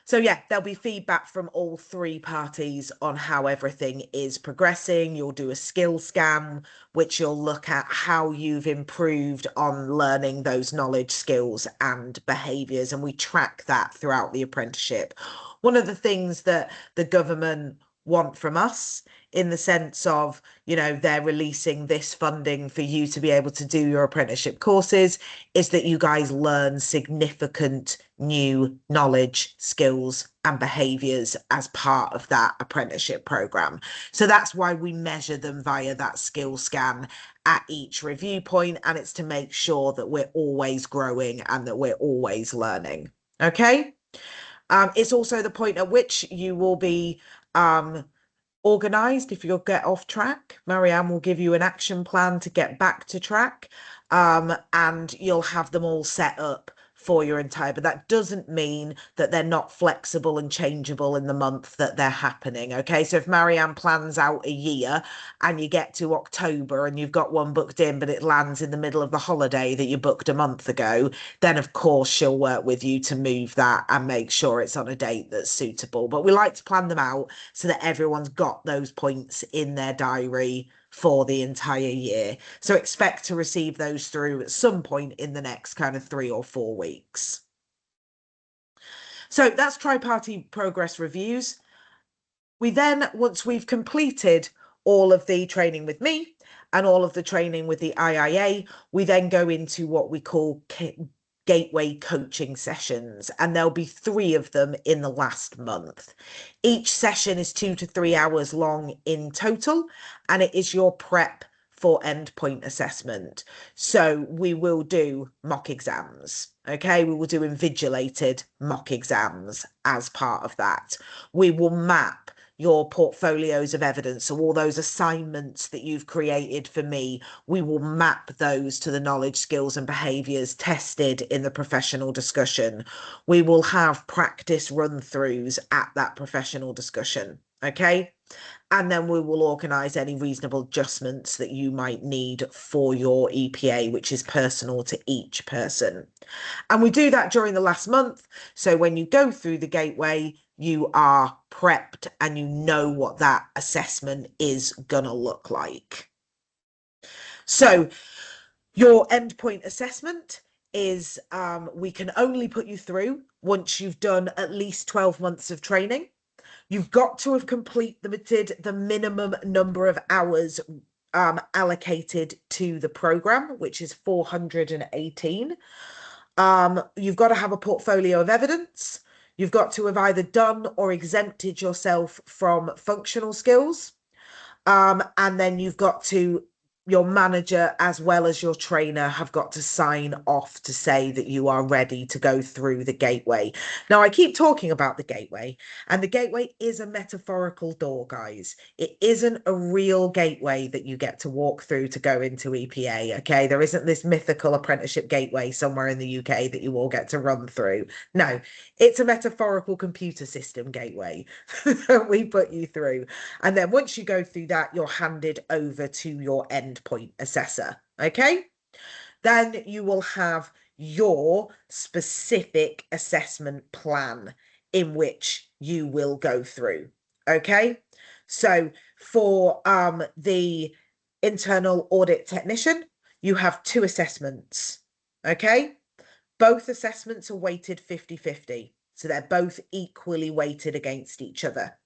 So yeah, there'll be feedback from all 3 parties on how everything is progressing. You'll do a skill scan, which you'll look at how you've improved on learning those knowledge, skills, and behaviours. And we track that throughout the apprenticeship. One of the things that the government want from us, in the sense of, they're releasing this funding for you to be able to do your apprenticeship courses, is that you guys learn significant new knowledge, skills, and behaviours as part of that apprenticeship programme. So that's why we measure them via that skill scan at each review point, and it's to make sure that we're always growing and that we're always learning. Okay. It's also the point at which you will be organised if you'll get off track. Marianne will give you an action plan to get back to track, and you'll have them all set up for your entire, but that doesn't mean that they're not flexible and changeable in the month that they're happening. Okay, so if Marianne plans out a year and you get to October and you've got one booked in, but it lands in the middle of the holiday that you booked a month ago, then of course she'll work with you to move that and make sure it's on a date that's suitable. But we like to plan them out so that everyone's got those points in their diary for the entire year. So expect to receive those through at some point in the next kind of 3 or 4 weeks. So that's tri-party progress reviews. We then, once we've completed all of the training with me and all of the training with the IIA, we then go into what we call gateway coaching sessions, and there'll be 3 of them in the last month. Each session is 2 to 3 hours long in total, and it is your prep for endpoint assessment. So we will do mock exams. Okay, we will do invigilated mock exams as part of that. We will map your portfolios of evidence. So all those assignments that you've created for me, we will map those to the knowledge, skills, and behaviours tested in the professional discussion. We will have practice run-throughs at that professional discussion. Okay. And then we will organise any reasonable adjustments that you might need for your EPA, which is personal to each person. And we do that during the last month. So when you go through the gateway, you are prepped and you know what that assessment is going to look like. So your endpoint assessment is, we can only put you through once you've done at least 12 months of training. You've got to have completed the minimum number of hours allocated to the programme, which is 418. You've got to have a portfolio of evidence. You've got to have either done or exempted yourself from functional skills. And then you've got to your manager as well as your trainer have got to sign off to say that you are ready to go through the gateway. Now, I keep talking about the gateway, and the gateway is a metaphorical door, guys. It isn't a real gateway that you get to walk through to go into EPA, okay? There isn't this mythical apprenticeship gateway somewhere in the UK that you all get to run through. No, it's a metaphorical computer system gateway that we put you through. And then once you go through that, you're handed over to your endpoint assessor, okay? Then you will have your specific assessment plan in which you will go through, okay? So for the internal audit technician, you have 2 assessments, okay? Both assessments are weighted 50-50, so they're both equally weighted against each other.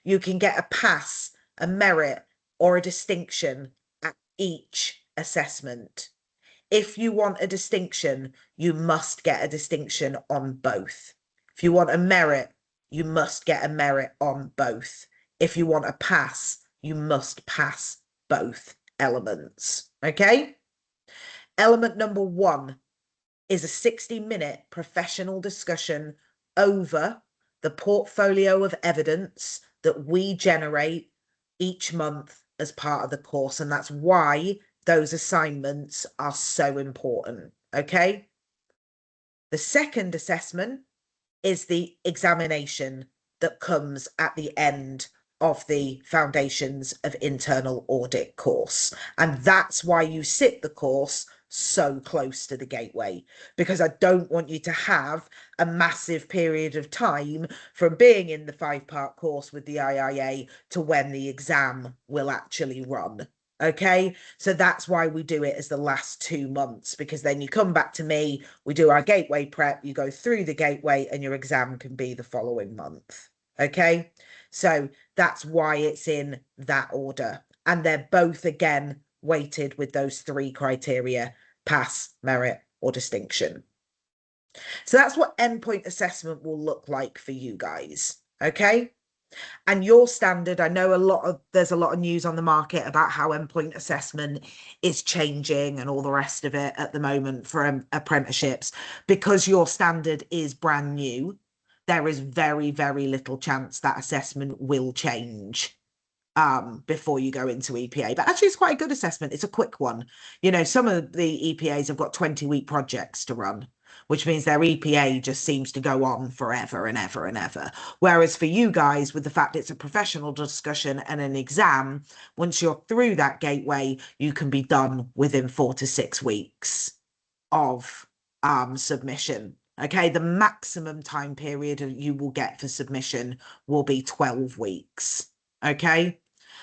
You can get a pass, a merit, or a distinction at each assessment. If you want a distinction, you must get a distinction on both. If you want a merit, you must get a merit on both. If you want a pass, you must pass both elements. Okay? Element number 1 is a 60-minute professional discussion over the portfolio of evidence that we generate each month as part of the course. And that's why those assignments are so important, okay? The second assessment is the examination that comes at the end of the Foundations of Internal Audit course. And that's why you sit the course so close to the gateway, because I don't want you to have a massive period of time from being in the 5-part course with the IIA to when the exam will actually run. Okay, so that's why we do it as the last 2 months, because then you come back to me, we do our gateway prep, you go through the gateway, and your exam can be the following month. Okay, so that's why it's in that order. And they're both, again, weighted with those 3 criteria: pass, merit, or distinction. So that's what endpoint assessment will look like for you guys. Okay. And your standard, I know there's a lot of news on the market about how endpoint assessment is changing and all the rest of it at the moment for apprenticeships. Because your standard is brand new, there is very, very little chance that assessment will change before you go into EPA. But actually, it's quite a good assessment. It's a quick one. You know, some of the EPAs have got 20-week projects to run, which means their EPA just seems to go on forever and ever and ever. Whereas for you guys, with the fact it's a professional discussion and an exam, once you're through that gateway, you can be done within 4 to 6 weeks of submission. Okay, the maximum time period you will get for submission will be 12 weeks. Okay,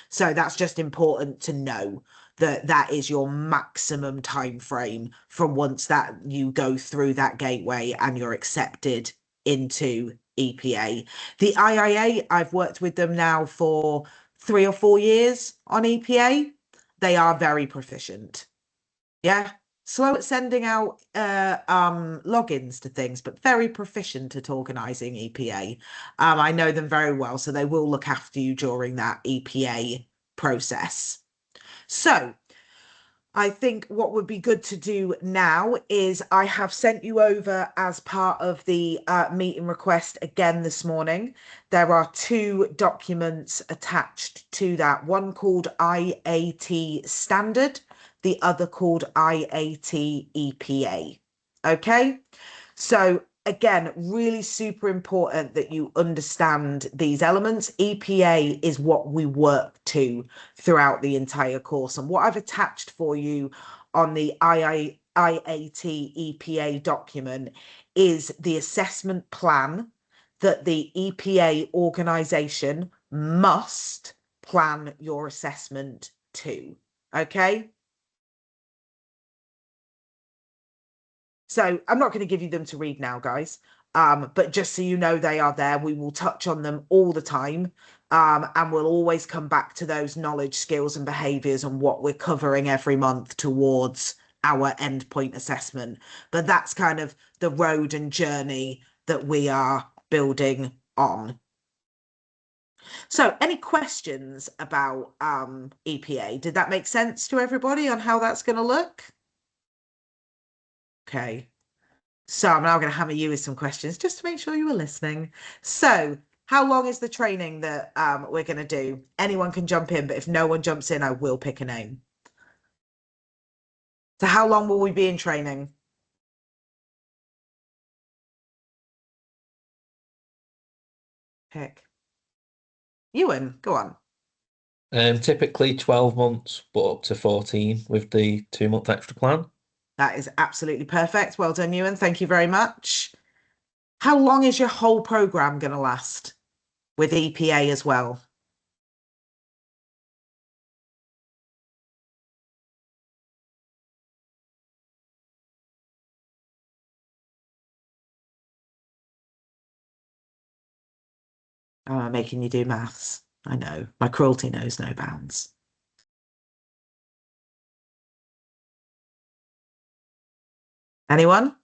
so that's just important to know that that is your maximum time frame from once that you go through that gateway and you're accepted into EPA. The IIA, I've worked with them now for 3 or 4 years on EPA. They are very proficient. Yeah, slow at sending out logins to things, but very proficient at organizing EPA. I know them very well, so they will look after you during that EPA process. So I think what would be good to do now is I have sent you over, as part of the meeting request again this morning, there are 2 documents attached to that, one called IAT Standard, the other called IAT EPA. Okay, so again, really super important that you understand these elements. EPA is what we work to throughout the entire course. And what I've attached for you on the IAT EPA document is the assessment plan that the EPA organisation must plan your assessment to. Okay. So I'm not going to give you them to read now, guys. But just so you know, they are there. We will touch on them all the time. And we'll always come back to those knowledge, skills, and behaviours and what we're covering every month towards our endpoint assessment. But that's kind of the road and journey that we are building on. So any questions about EPA? Did that make sense to everybody on how that's going to look? Okay. So I'm now going to hammer you with some questions just to make sure you were listening. So how long is the training that we're going to do? Anyone can jump in, but if no one jumps in, I will pick a name. So how long will we be in training? Pick. Ewan, go on. Typically 12 months, but up to 14 with the 2-month extra plan. That is absolutely perfect. Well done, Ewan. Thank you very much. How long is your whole program going to last with EPA as well? Oh, I'm making you do maths. I know. My cruelty knows no bounds. Anyone?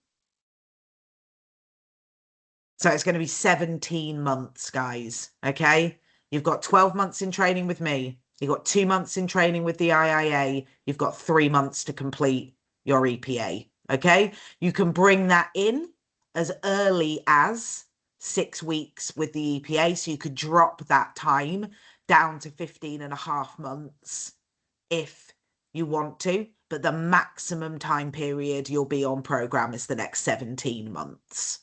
So it's going to be 17 months, guys. Okay. You've got 12 months in training with me. You've got 2 months in training with the IIA. You've got 3 months to complete your EPA. Okay. You can bring that in as early as 6 weeks with the EPA. So you could drop that time down to 15.5 months if you want to. But the maximum time period you'll be on program is the next 17 months.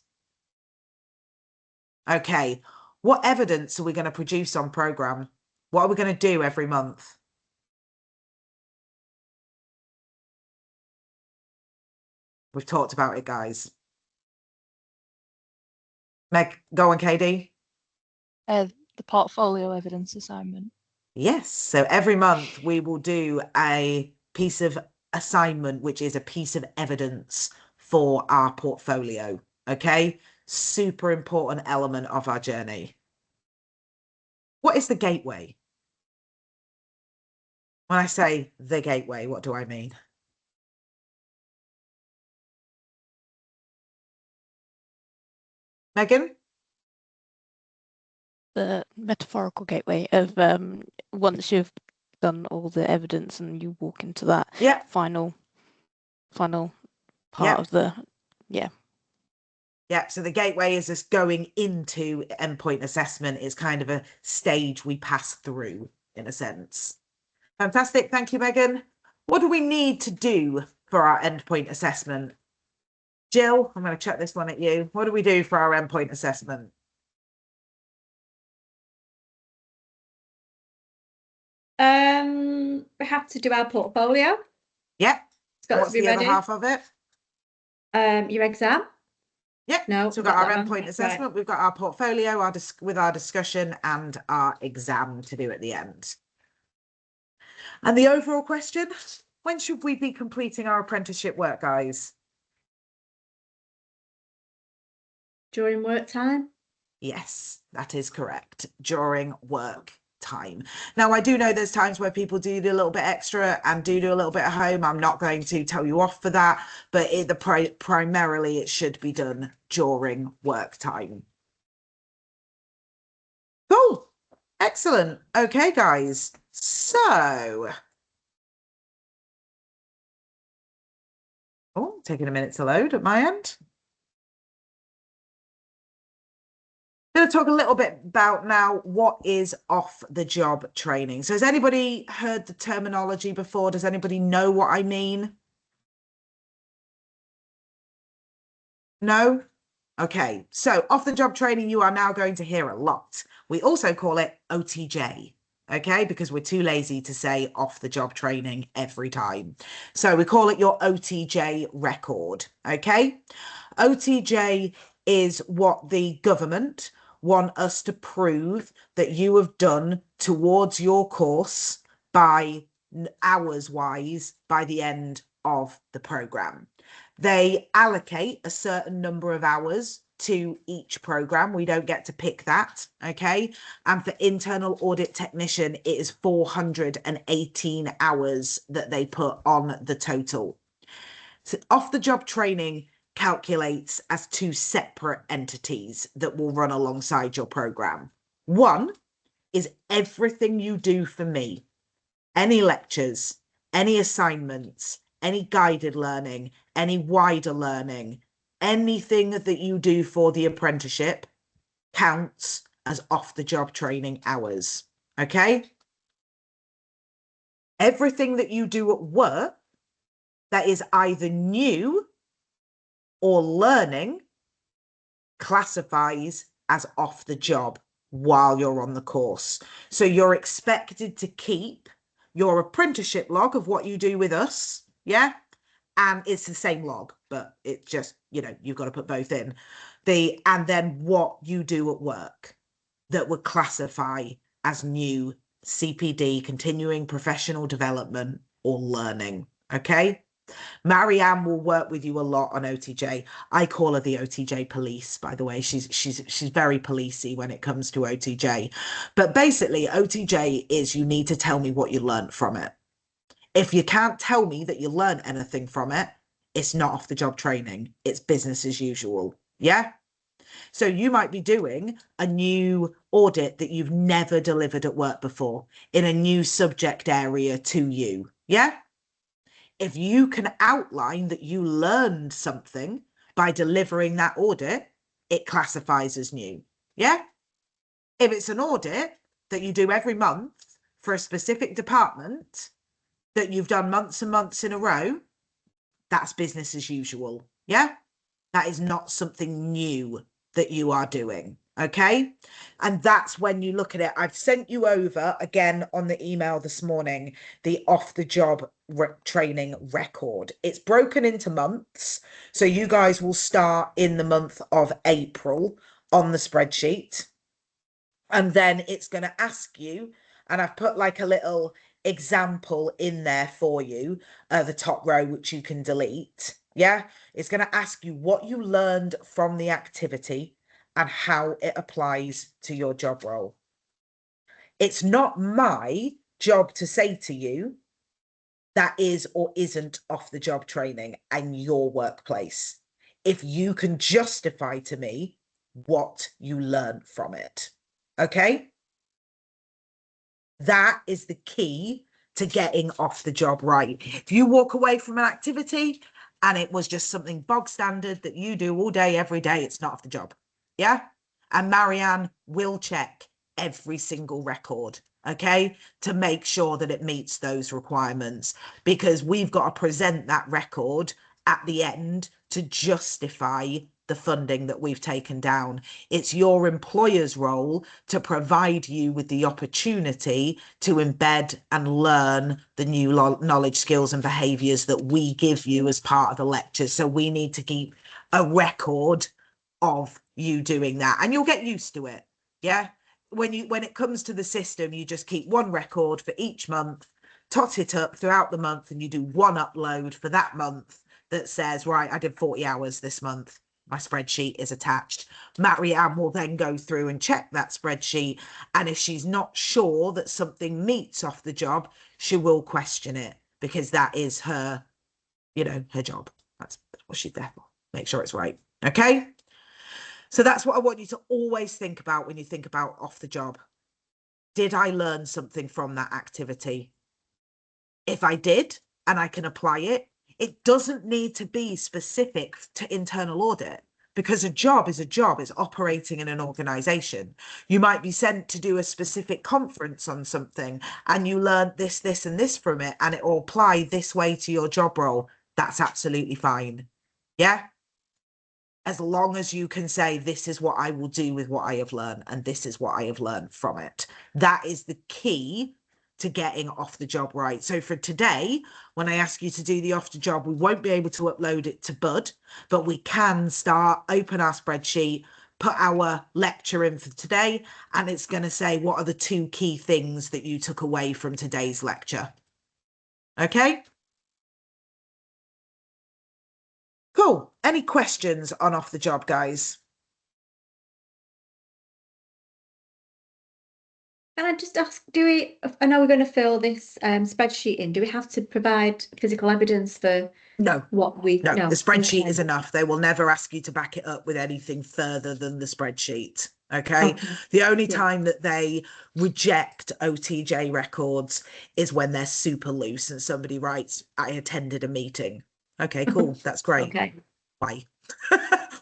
Okay, what evidence are we going to produce on program? What are we going to do every month? We've talked about it, guys. Meg, go on, KD. The portfolio evidence assignment. Yes, so every month we will do a piece of assignment, which is a piece of evidence for our portfolio. Okay, super important element of our journey. What is the gateway? When I say the gateway, what do I mean? Megan? The metaphorical gateway of once you've done all the evidence and you walk into that Yeah. final part Yep. of the yeah. Yeah, so the gateway is just going into endpoint assessment. It's kind of a stage we pass through, in a sense. Fantastic. Thank you, Megan. What do we need to do for our endpoint assessment? Jill, I'm going to chuck this one at you. What do we do for our endpoint assessment? We have to do our portfolio. Yep. It's got What's to be the ready. other half of it? Your exam. Yep. No, So we've got our that one. endpoint assessment, Right. we've got our portfolio, with our discussion and our exam to do at the end. And the overall question, when should we be completing our apprenticeship work, guys? During work time. Yes, that is correct. During work time. Now, I do know there's times where people do a little bit extra and do a little bit at home. I'm not going to tell you off for that, but primarily it should be done during work time. Cool. Excellent. Okay, guys. So, oh, taking a minute to load at my end. Going to talk a little bit about now what is off the job training. So has anybody heard the terminology before? Does anybody know what I mean? No? Okay, so off the job training you are now going to hear a lot. We also call it OTJ, okay, because we're too lazy to say off the job training every time. So we call it your OTJ record, okay? OTJ is what the government want us to prove that you have done towards your course by hours wise by the end of the program. They allocate a certain number of hours to each program. We don't get to pick that, okay? And for internal audit technician, it is 418 hours that they put on the total. So off the job training calculates as 2 separate entities that will run alongside your program. One is everything you do for me, any lectures, any assignments, any guided learning, any wider learning, anything that you do for the apprenticeship counts as off-the-job training hours, okay? Everything that you do at work that is either new or learning classifies as off the job while you're on the course. So you're expected to keep your apprenticeship log of what you do with us, yeah? And it's the same log, but it's just, you know, you've got to put both in. And then what you do at work that would classify as new CPD, continuing professional development or learning, okay? Marianne will work with you a lot on OTJ. I call her the OTJ police, by the way. She's very policey when it comes to OTJ. But basically, OTJ is you need to tell me what you learned from it. If you can't tell me that you learned anything from it, it's not off the job training. It's business as usual. Yeah? So you might be doing a new audit that you've never delivered at work before in a new subject area to you. Yeah? If you can outline that you learned something by delivering that audit, it classifies as new. Yeah? If it's an audit that you do every month for a specific department that you've done months and months in a row, that's business as usual. Yeah? That is not something new that you are doing. Okay. And that's when you look at it. I've sent you over again on the email this morning, the off the job training record. It's broken into months. So you guys will start in the month of April on the spreadsheet. And then it's going to ask you, and I've put like a little example in there for you, the top row, which you can delete. Yeah. It's going to ask you what you learned from the activity and how it applies to your job role. It's not my job to say to you that is or isn't off the job training and your workplace. If you can justify to me what you learned from it. Okay? That is the key to getting off the job right. If you walk away from an activity and it was just something bog standard that you do all day, every day, it's not off the job. Yeah. And Marianne will check every single record, okay, to make sure that it meets those requirements, because we've got to present that record at the end to justify the funding that we've taken down. It's your employer's role to provide you with the opportunity to embed and learn the new knowledge, skills and behaviours that we give you as part of the lecture. So we need to keep a record of you doing that, and you'll get used to it. Yeah. When it comes to the system, you just keep one record for each month, tot it up throughout the month, and you do one upload for that month that says, right, I did 40 hours this month. My spreadsheet is attached. Marianne will then go through and check that spreadsheet. And if she's not sure that something meets off the job, she will question it, because that is her, you know, her job. That's what she's there for. Make sure it's right. Okay. So that's what I want you to always think about when you think about off the job. Did I learn something from that activity? If I did, and I can apply it, it doesn't need to be specific to internal audit, because a job is a job. It's operating in an organization. You might be sent to do a specific conference on something and you learn this, this, and this from it, and it will apply this way to your job role. That's absolutely fine. Yeah. As long as you can say, this is what I will do with what I have learned, and this is what I have learned from it. That is the key to getting off the job right. So for today, when I ask you to do the off the job, we won't be able to upload it to Bud, but we can start, open our spreadsheet, put our lecture in for today, and it's going to say, what are the 2 key things that you took away from today's lecture? Okay. Cool. Any questions on off the job, guys? Can I just ask, I know we're going to fill this spreadsheet in. Do we have to provide physical evidence for No. what we No, know? the spreadsheet Okay. is enough. They will never ask you to back it up with anything further than the spreadsheet. Okay. Okay. The only Yeah. time that they reject OTJ records is when they're super loose and somebody writes, I attended a meeting. Okay, cool. That's great. Okay. Bye.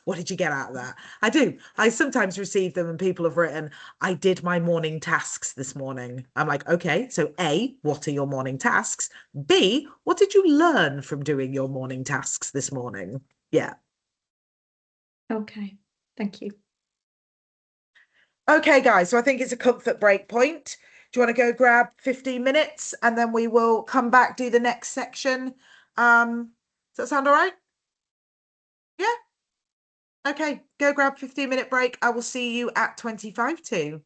What did you get out of that? I do. I sometimes receive them and people have written, I did my morning tasks this morning. I'm like, okay, so A, what are your morning tasks? B, what did you learn from doing your morning tasks this morning? Yeah. Okay. Thank you. Okay, guys, so I think it's a comfort break point. Do you want to go grab 15 minutes and then we will come back, do the next section? Does that sound all right? Yeah. Okay, go grab 15-minute break. I will see you at 25 to.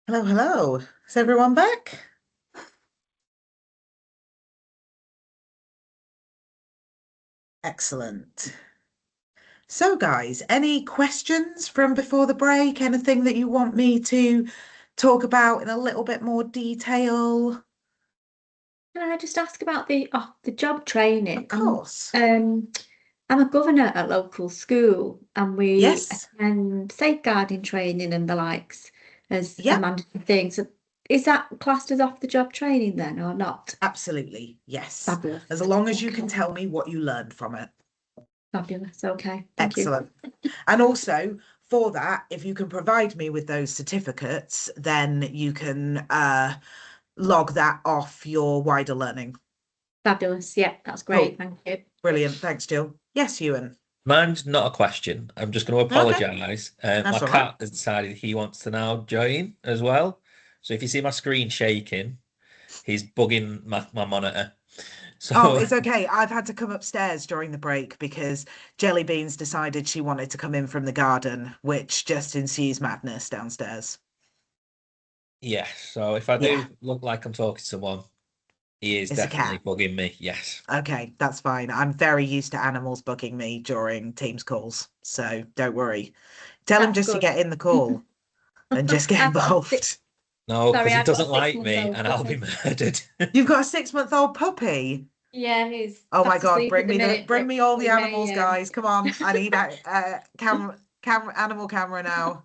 Hello, hello. Is everyone back? Excellent. So, guys, any questions from before the break? Anything that you want me to talk about in a little bit more detail? Can I just ask about the job training? Of course. I'm a governor at local school, and we Yes. attend safeguarding training and the likes as a Yep. mandatory thing. So is that classed as off the job training then, or not? Absolutely. Yes. Fabulous. As long as you can Okay. tell me what you learned from it. Fabulous. Okay. Thank you. Excellent. And also for that, if you can provide me with those certificates, then you can log that off your wider learning. Fabulous. Yeah, that's Cool. great. Thank you. Brilliant. Thanks, Jill. Yes, Ewan. Mine's not a question. I'm just going to Okay. apologise. My That's all cat right. has decided he wants to now join as well. So if you see my screen shaking, he's bugging my monitor. Oh, So it's okay. I've had to come upstairs during the break because Jelly Beans decided she wanted to come in from the garden, which just ensues madness downstairs. yeah, so if I Yeah, do look like I'm talking to someone, he is it's a definitely cat. bugging me. Yes. Okay, that's fine. I'm very used to animals bugging me during Teams calls, so don't worry. Tell him That's just to good. get in the call and just get I've got a involved. No, because sorry, he I've got doesn't a like me 6-month-old and I'll be puppy. murdered. You've got a 6-month-old puppy. Yeah, he's Oh my fast God, asleep at the minute, bring but me all the we animals, may guys. Come on. I need a animal camera now.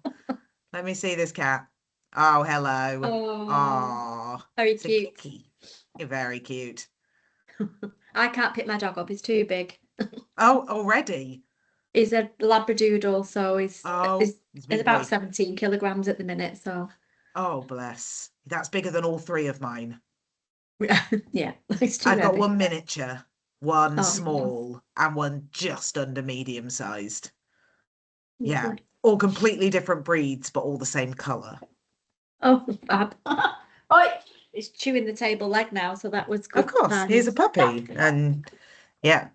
Let me see this cat. Oh, hello. Oh, Oh, very it's a cute. kitty. You're very cute. I can't pick my dog up, he's too big. Oh, already. He's a Labradoodle, so he's Oh, he's, he's a he's big about boy. 17 kilograms at the minute, so Oh, bless. That's bigger than all three of mine. yeah, he's too I've got heavy. one miniature, one Oh, small, and one just under medium sized. Yeah, lovely. all completely different breeds, but all the same colour. Oh, fab. Oh, he's chewing the table leg now, so that was Of good course, he's a timing. puppy, and yeah,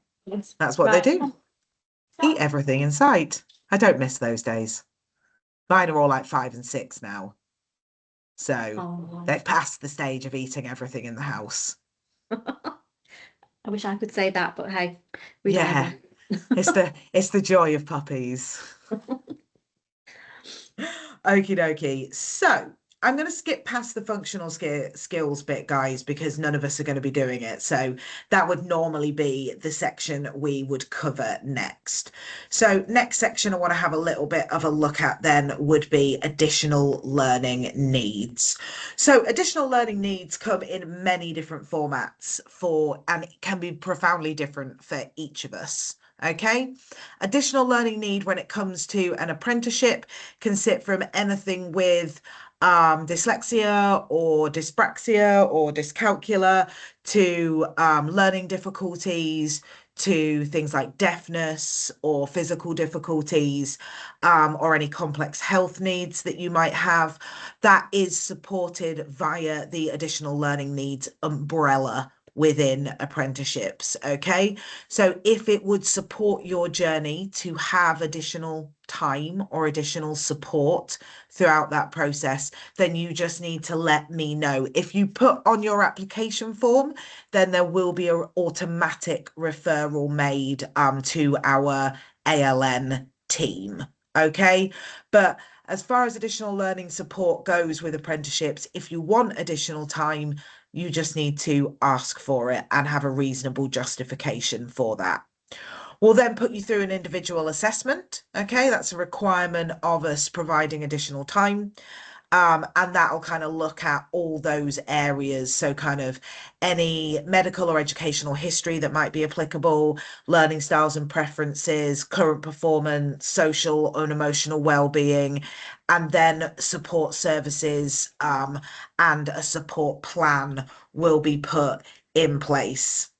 that's what they Right. do. Eat everything in sight. I don't miss those days. Mine are all like 5 and 6 now. So Oh, they've passed the stage of eating everything in the house. I wish I could say that, but hey, we don't Yeah, ever. it's the joy of puppies. Okie dokie. So I'm going to skip past the functional skills bit, guys, because none of us are going to be doing it. So that would normally be the section we would cover next. So next section I want to have a little bit of a look at then would be additional learning needs. So additional learning needs come in many different formats and it can be profoundly different for each of us. Okay, additional learning need when it comes to an apprenticeship can sit from anything with dyslexia or dyspraxia or dyscalculia to learning difficulties to things like deafness or physical difficulties or any complex health needs that you might have. That is supported via the additional learning needs umbrella within apprenticeships. Okay, so if it would support your journey to have additional time or additional support throughout that process, then you just need to let me know. If you put on your application form, then there will be an automatic referral made to our ALN team. Okay, but as far as additional learning support goes with apprenticeships, if you want additional time, you just need to ask for it and have a reasonable justification for that. We'll then put you through an individual assessment. Okay, that's a requirement of us providing additional time. And that'll kind of look at all those areas. So kind of any medical or educational history that might be applicable, learning styles and preferences, current performance, social and emotional well-being, and then support services and a support plan will be put in place.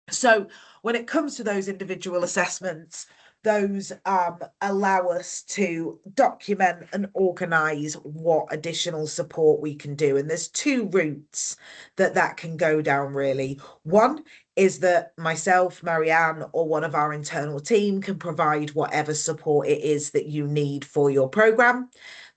So when it comes to those individual assessments, those allow us to document and organise what additional support we can do. And there's two routes that can go down, really. One is that myself, Marianne, or one of our internal team can provide whatever support it is that you need for your programme.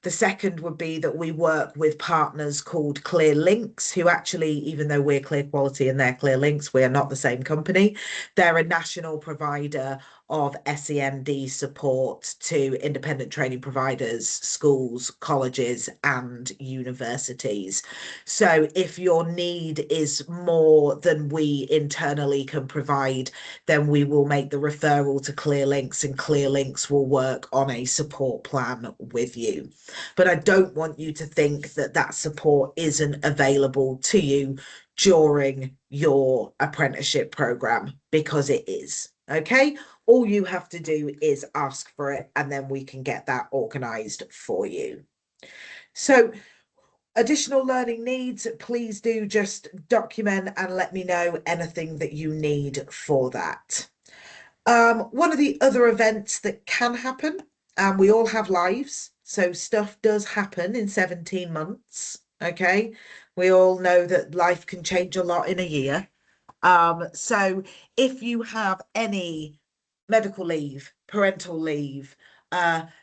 The second would be that we work with partners called Clear Links, who actually, even though we're Clear Quality and they're Clear Links, we are not the same company. They're a national provider of SEND support to independent training providers, schools, colleges, and universities. So if your need is more than we internally can provide, then we will make the referral to Clear Links, and Clear Links will work on a support plan with you. But I don't want you to think that that support isn't available to you during your apprenticeship program, because it is. Okay, all you have to do is ask for it, and then we can get that organised for you. So additional learning needs, please do just document and let me know anything that you need for that. One of the other events that can happen, and we all have lives, so stuff does happen in 17 months. Okay, we all know that life can change a lot in a year. So if you have any medical leave, parental leave,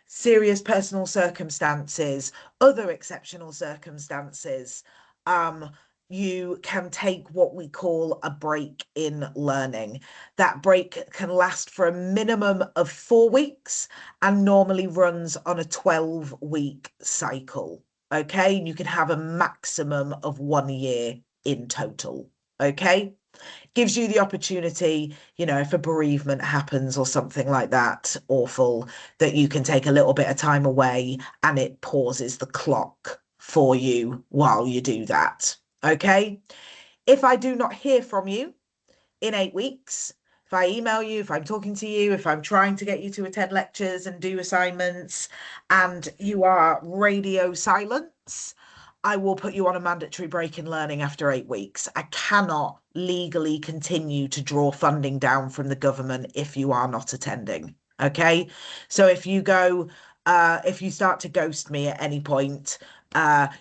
serious personal circumstances, other exceptional circumstances, you can take what we call a break in learning. That break can last for a minimum of 4 weeks and normally runs on a 12-week cycle. Okay, you can have a maximum of 1 year in total. Okay, gives you the opportunity, you know, if a bereavement happens or something like that awful, that you can take a little bit of time away and it pauses the clock for you while you do that. Okay, if I do not hear from you in 8 weeks, if I email you, if I'm talking to you, if I'm trying to get you to attend lectures and do assignments and you are radio silence, I will put you on a mandatory break in learning after 8 weeks. I cannot legally continue to draw funding down from the government if you are not attending. Okay, so if you go, if you start to ghost me at any point,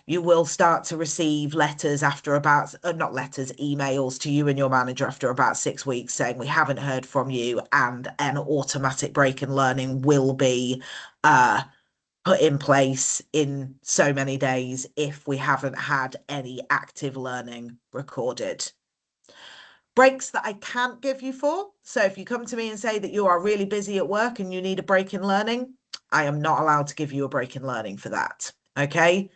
you will start to receive letters after about, not letters, emails to you and your manager after about 6 weeks saying we haven't heard from you, and an automatic break in learning will be put in place in so many days if we haven't had any active learning recorded. Breaks that I can't give you for. So if you come to me and say that you are really busy at work and you need a break in learning, I am not allowed to give you a break in learning for that. Okay.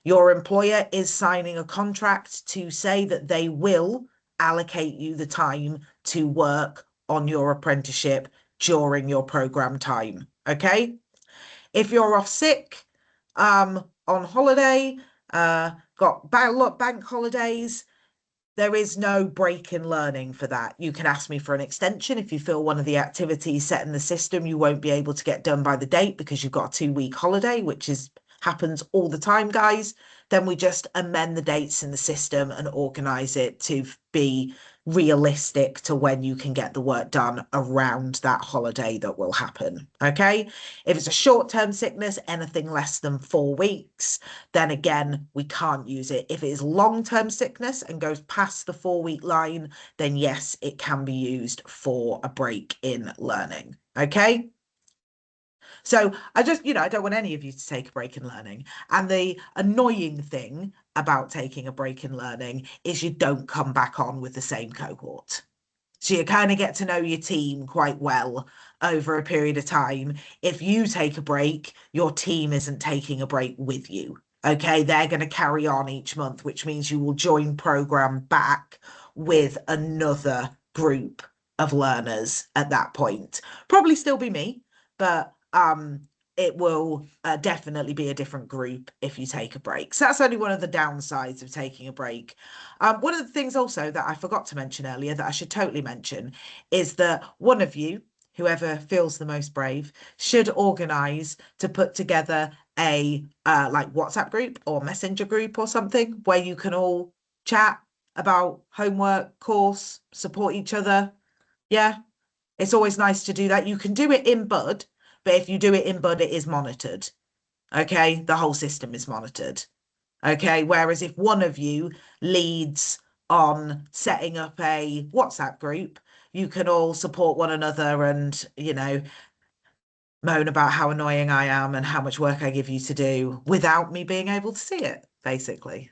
Your employer is signing a contract to say that they will allocate you the time to work on your apprenticeship during your program time. Okay. If you're off sick, on holiday, got bank holidays, there is no break in learning for that. You can ask me for an extension if you feel one of the activities set in the system you won't be able to get done by the date because you've got a 2-week holiday, which happens all the time, guys. Then we just amend the dates in the system and organise it to be realistic to when you can get the work done around that holiday that will happen. Okay, if it's a short-term sickness, anything less than 4 weeks, then again we can't use it. If it is long-term sickness and goes past the 4-week line, then yes, it can be used for a break in learning. Okay, so I just, I don't want any of you to take a break in learning. And the annoying thing about taking a break in learning is you don't come back on with the same cohort. So you kind of get to know your team quite well over a period of time. If you take a break, your team isn't taking a break with you. Okay, they're going to carry on each month, which means you will join program back with another group of learners at that point. Probably still be me, but it will definitely be a different group if you take a break. So that's only one of the downsides of taking a break. One of the things also that I forgot to mention earlier that I should totally mention is that one of you, whoever feels the most brave, should organise to put together a like WhatsApp group or Messenger group or something where you can all chat about homework, course, support each other. Yeah, it's always nice to do that. You can do it in Bud, but if you do it in Bud, it is monitored. Okay, the whole system is monitored. Okay, whereas if one of you leads on setting up a WhatsApp group, you can all support one another and, moan about how annoying I am and how much work I give you to do without me being able to see it, basically.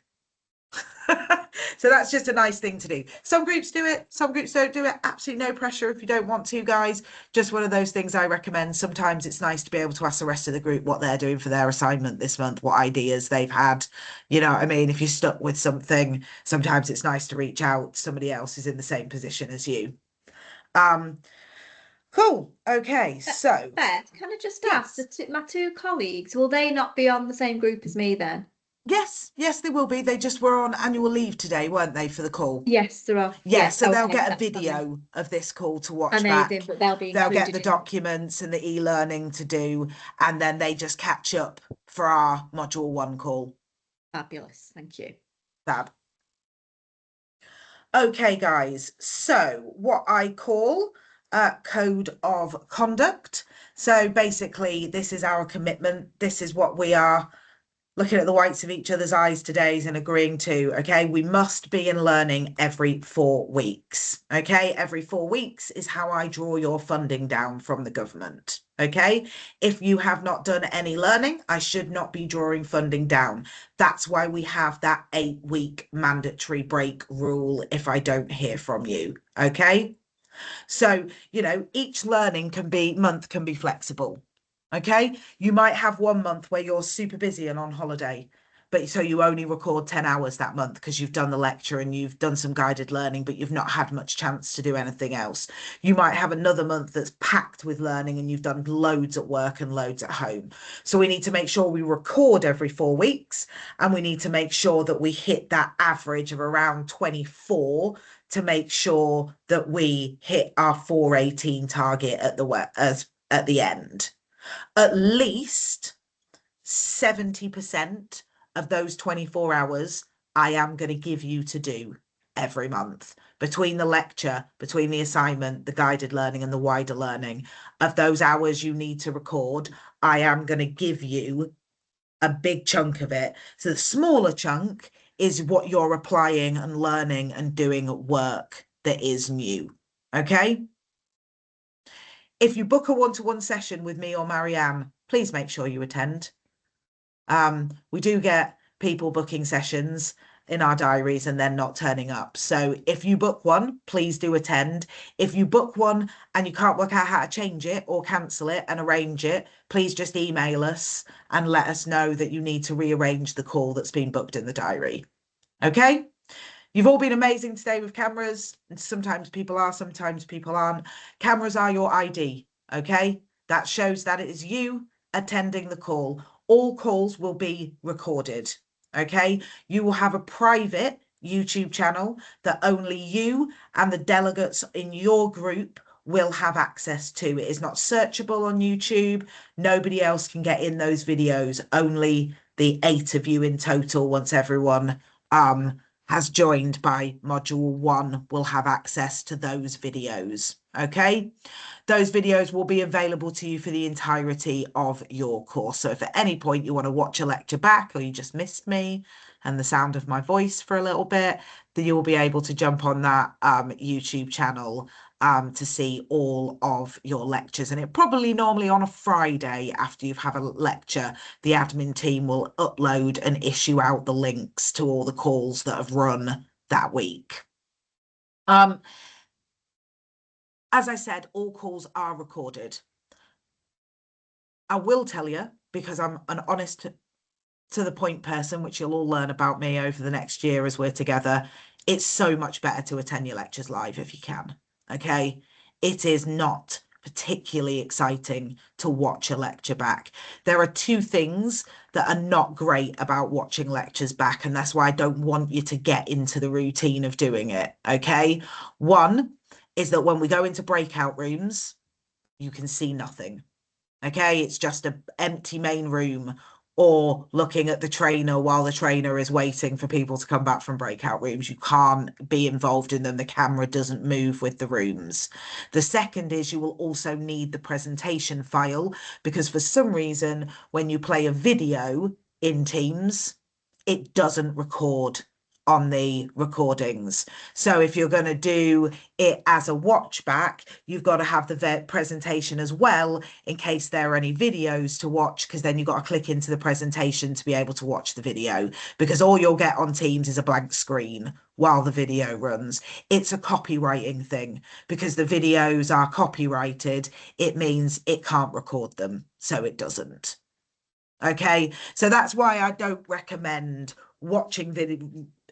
So that's just a nice thing to do. Some groups do it, some groups don't do it. Absolutely no pressure if you don't want to, guys. Just one of those things I recommend. Sometimes it's nice to be able to ask the rest of the group what they're doing for their assignment this month, what ideas they've had. You know what I mean? If you're stuck with something, sometimes it's nice to reach out. Somebody else is in the same position as you. Cool. Okay, so Beth, can I just Yes. ask, my two colleagues, will they not be on the same group as me then? yes, they will be. They just were on annual leave today, weren't they, for the call? Yes, they're off. Yeah, Yeah, so they'll okay, get a that's fine. video of this call to watch Amazing, back. but they'll be They'll get included the in. documents and the e-learning to do, and then they just catch up for our module 1 call. Fabulous, thank you. Fab. Okay, guys, so what I call a code of conduct. So basically, this is our commitment. This is what we are looking at the whites of each other's eyes today and agreeing to. Okay, we must be in learning every 4 weeks. Okay, every 4 weeks is how I draw your funding down from the government. Okay, if you have not done any learning, I should not be drawing funding down. That's why we have that 8-week mandatory break rule if I don't hear from you. Okay, so you know, each learning month can be flexible. Okay, you might have 1 month where you're super busy and on holiday, but so you only record 10 hours that month because you've done the lecture and you've done some guided learning, but you've not had much chance to do anything else. You might have another month that's packed with learning and you've done loads at work and loads at home. So we need to make sure we record every 4 weeks, and we need to make sure that we hit that average of around 24 to make sure that we hit our 418 target at the end. At least 70% of those 24 hours I am going to give you to do every month, between the lecture, between the assignment, the guided learning and the wider learning. Of those hours you need to record, I am going to give you a big chunk of it. So the smaller chunk is what you're applying and learning and doing work that is new. Okay, if you book a one-to-one session with me or Marianne, please make sure you attend. We do get people booking sessions in our diaries and then not turning up. So if you book one, please do attend. If you book one and you can't work out how to change it or cancel it and arrange it, please just email us and let us know that you need to rearrange the call that's been booked in the diary. Okay? You've all been amazing today with cameras. Sometimes people are, sometimes people aren't. Cameras are your ID, okay? That shows that it is you attending the call. All calls will be recorded, okay? You will have a private YouTube channel that only you and the delegates in your group will have access to. It is not searchable on YouTube. Nobody else can get in those videos. Only the 8 of you in total, once everyone has joined by module 1 will have access to those videos. Okay, those videos will be available to you for the entirety of your course. So if at any point you want to watch a lecture back, or you just missed me and the sound of my voice for a little bit, then you will be able to jump on that YouTube channel to see all of your lectures. And it probably normally on a Friday after you've had a lecture, the admin team will upload and issue out the links to all the calls that have run that week. As I said, all calls are recorded. I will tell you, because I'm an honest to the point person, which you'll all learn about me over the next year as we're together, it's so much better to attend your lectures live if you can. Okay, it is not particularly exciting to watch a lecture back. There are 2 things that are not great about watching lectures back, and that's why I don't want you to get into the routine of doing it. Okay, one is that when we go into breakout rooms, you can see nothing. Okay, it's just an empty main room, or looking at the trainer while the trainer is waiting for people to come back from breakout rooms. You can't be involved in them. The camera doesn't move with the rooms. The second is you will also need the presentation file, because for some reason, when you play a video in Teams, it doesn't record on the recordings. So if you're going to do it as a watch back, you've got to have the presentation as well in case there are any videos to watch, because then you've got to click into the presentation to be able to watch the video, because all you'll get on Teams is a blank screen while the video runs. It's a copywriting thing, because the videos are copyrighted. It means it can't record them, so it doesn't. Okay, so that's why I don't recommend watching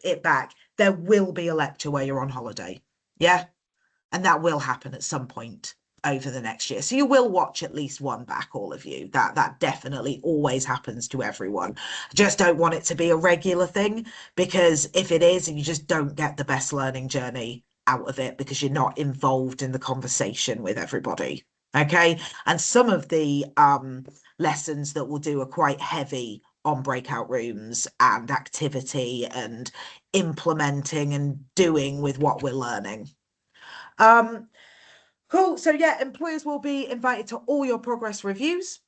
it back. There will be a lecture where you're on holiday, yeah, and that will happen at some point over the next year. So you will watch at least one back, all of you. That definitely always happens to everyone. I just don't want it to be a regular thing, because if it is, you just don't get the best learning journey out of it, because you're not involved in the conversation with everybody. Okay, and some of the lessons that we'll do are quite heavy on breakout rooms and activity and implementing and doing with what we're learning. Cool. So yeah, employers will be invited to all your progress reviews.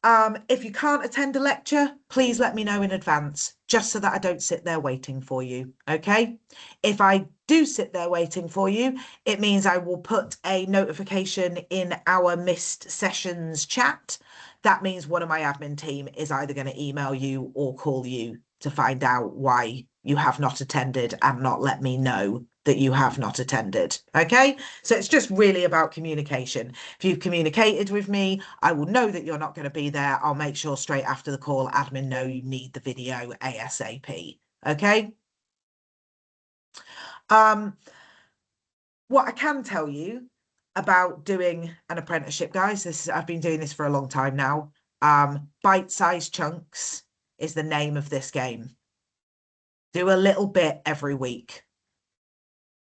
If you can't attend a lecture, please let me know in advance, just so that I don't sit there waiting for you. Okay. If I do sit there waiting for you, it means I will put a notification in our missed sessions chat. That means one of my admin team is either going to email you or call you to find out why you have not attended and not let me know that you have not attended. Okay, so it's just really about communication. If you've communicated with me, I will know that you're not going to be there. I'll make sure straight after the call, admin know you need the video ASAP. Okay. What I can tell you about doing an apprenticeship, guys, I've been doing this for a long time now. Bite-sized chunks is the name of this game. Do a little bit every week.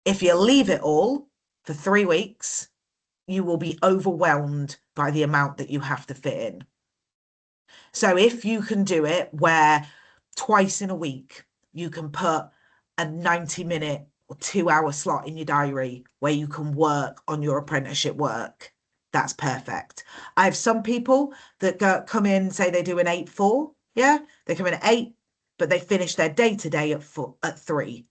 If you leave it all for 3 weeks, you will be overwhelmed by the amount that you have to fit in. So if you can do it where twice in a week, you can put a 90-minute or 2-hour slot in your diary where you can work on your apprenticeship work, that's perfect. I have some people that come in, say they do an 8-4, yeah? They come in at 8, but they finish their day-to-day at 3.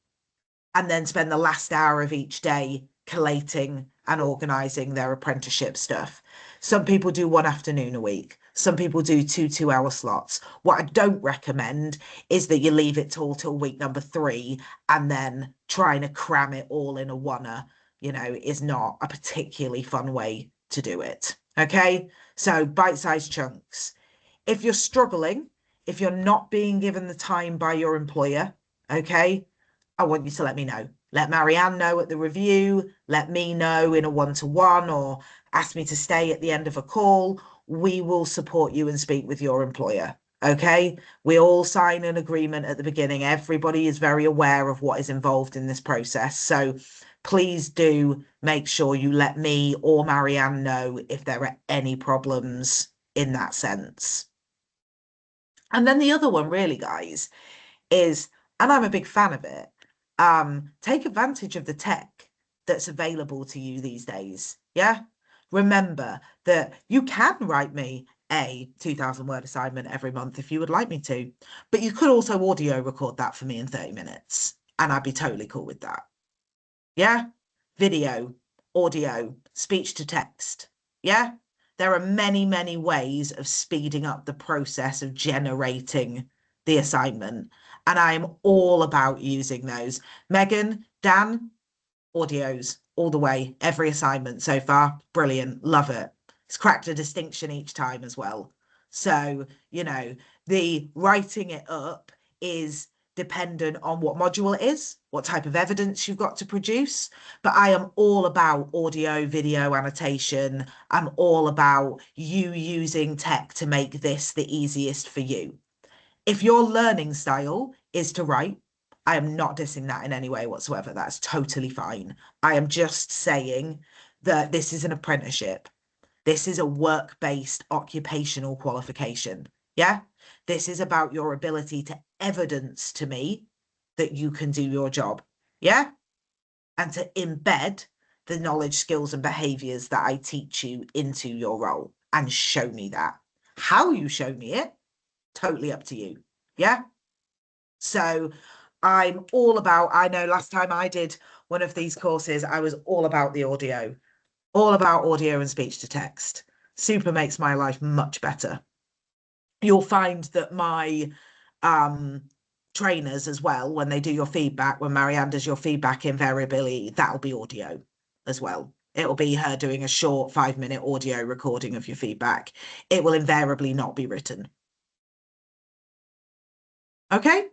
And then spend the last hour of each day collating and organising their apprenticeship stuff. Some people do one afternoon a week. Some people do 2-2-hour slots. What I don't recommend is that you leave it till week number 3 and then trying to cram it all in a oneer, is not a particularly fun way to do it. Okay, so bite-sized chunks. If you're struggling, if you're not being given the time by your employer, okay, I want you to let me know. Let Marianne know at the review, let me know in a one-to-one, or ask me to stay at the end of a call. We will support you and speak with your employer. Okay, we all sign an agreement at the beginning. Everybody is very aware of what is involved in this process. So please do make sure you let me or Marianne know if there are any problems in that sense. And then the other one, really, guys, is, and I'm a big fan of it, take advantage of the tech that's available to you these days. Yeah. Remember that you can write me a 2,000 word assignment every month if you would like me to, but you could also audio record that for me in 30 minutes and I'd be totally cool with that. Yeah. Video, audio, speech to text. Yeah. There are many, many ways of speeding up the process of generating the assignment. And I'm all about using those. Megan, Dan, audios all the way, every assignment so far. Brilliant. Love it. It's cracked a distinction each time as well. So, the writing it up is dependent on what module it is, what type of evidence you've got to produce. But I am all about audio, video annotation. I'm all about you using tech to make this the easiest for you. If your learning style is to write, I am not dissing that in any way whatsoever. That's totally fine. I am just saying that this is an apprenticeship. This is a work-based occupational qualification. Yeah. This is about your ability to evidence to me that you can do your job. Yeah. And to embed the knowledge, skills, and behaviors that I teach you into your role and show me that. How you show me it, totally up to you. Yeah. So I'm all about, I know last time I did one of these courses, I was all about the audio, all about audio and speech to text. Super makes my life much better. You'll find that my trainers as well, when they do your feedback, when Marianne does your feedback, invariably that'll be audio as well. It'll be her doing a short 5-minute audio recording of your feedback. It will invariably not be written. Okay?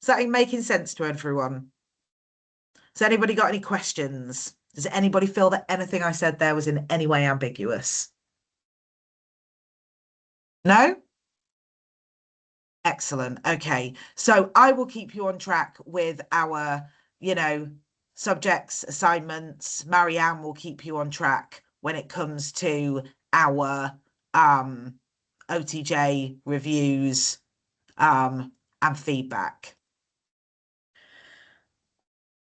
Is that making sense to everyone? Has anybody got any questions? Does anybody feel that anything I said there was in any way ambiguous? No? Excellent. Okay. So I will keep you on track with our, subjects, assignments. Marianne will keep you on track when it comes to our OTJ reviews and feedback.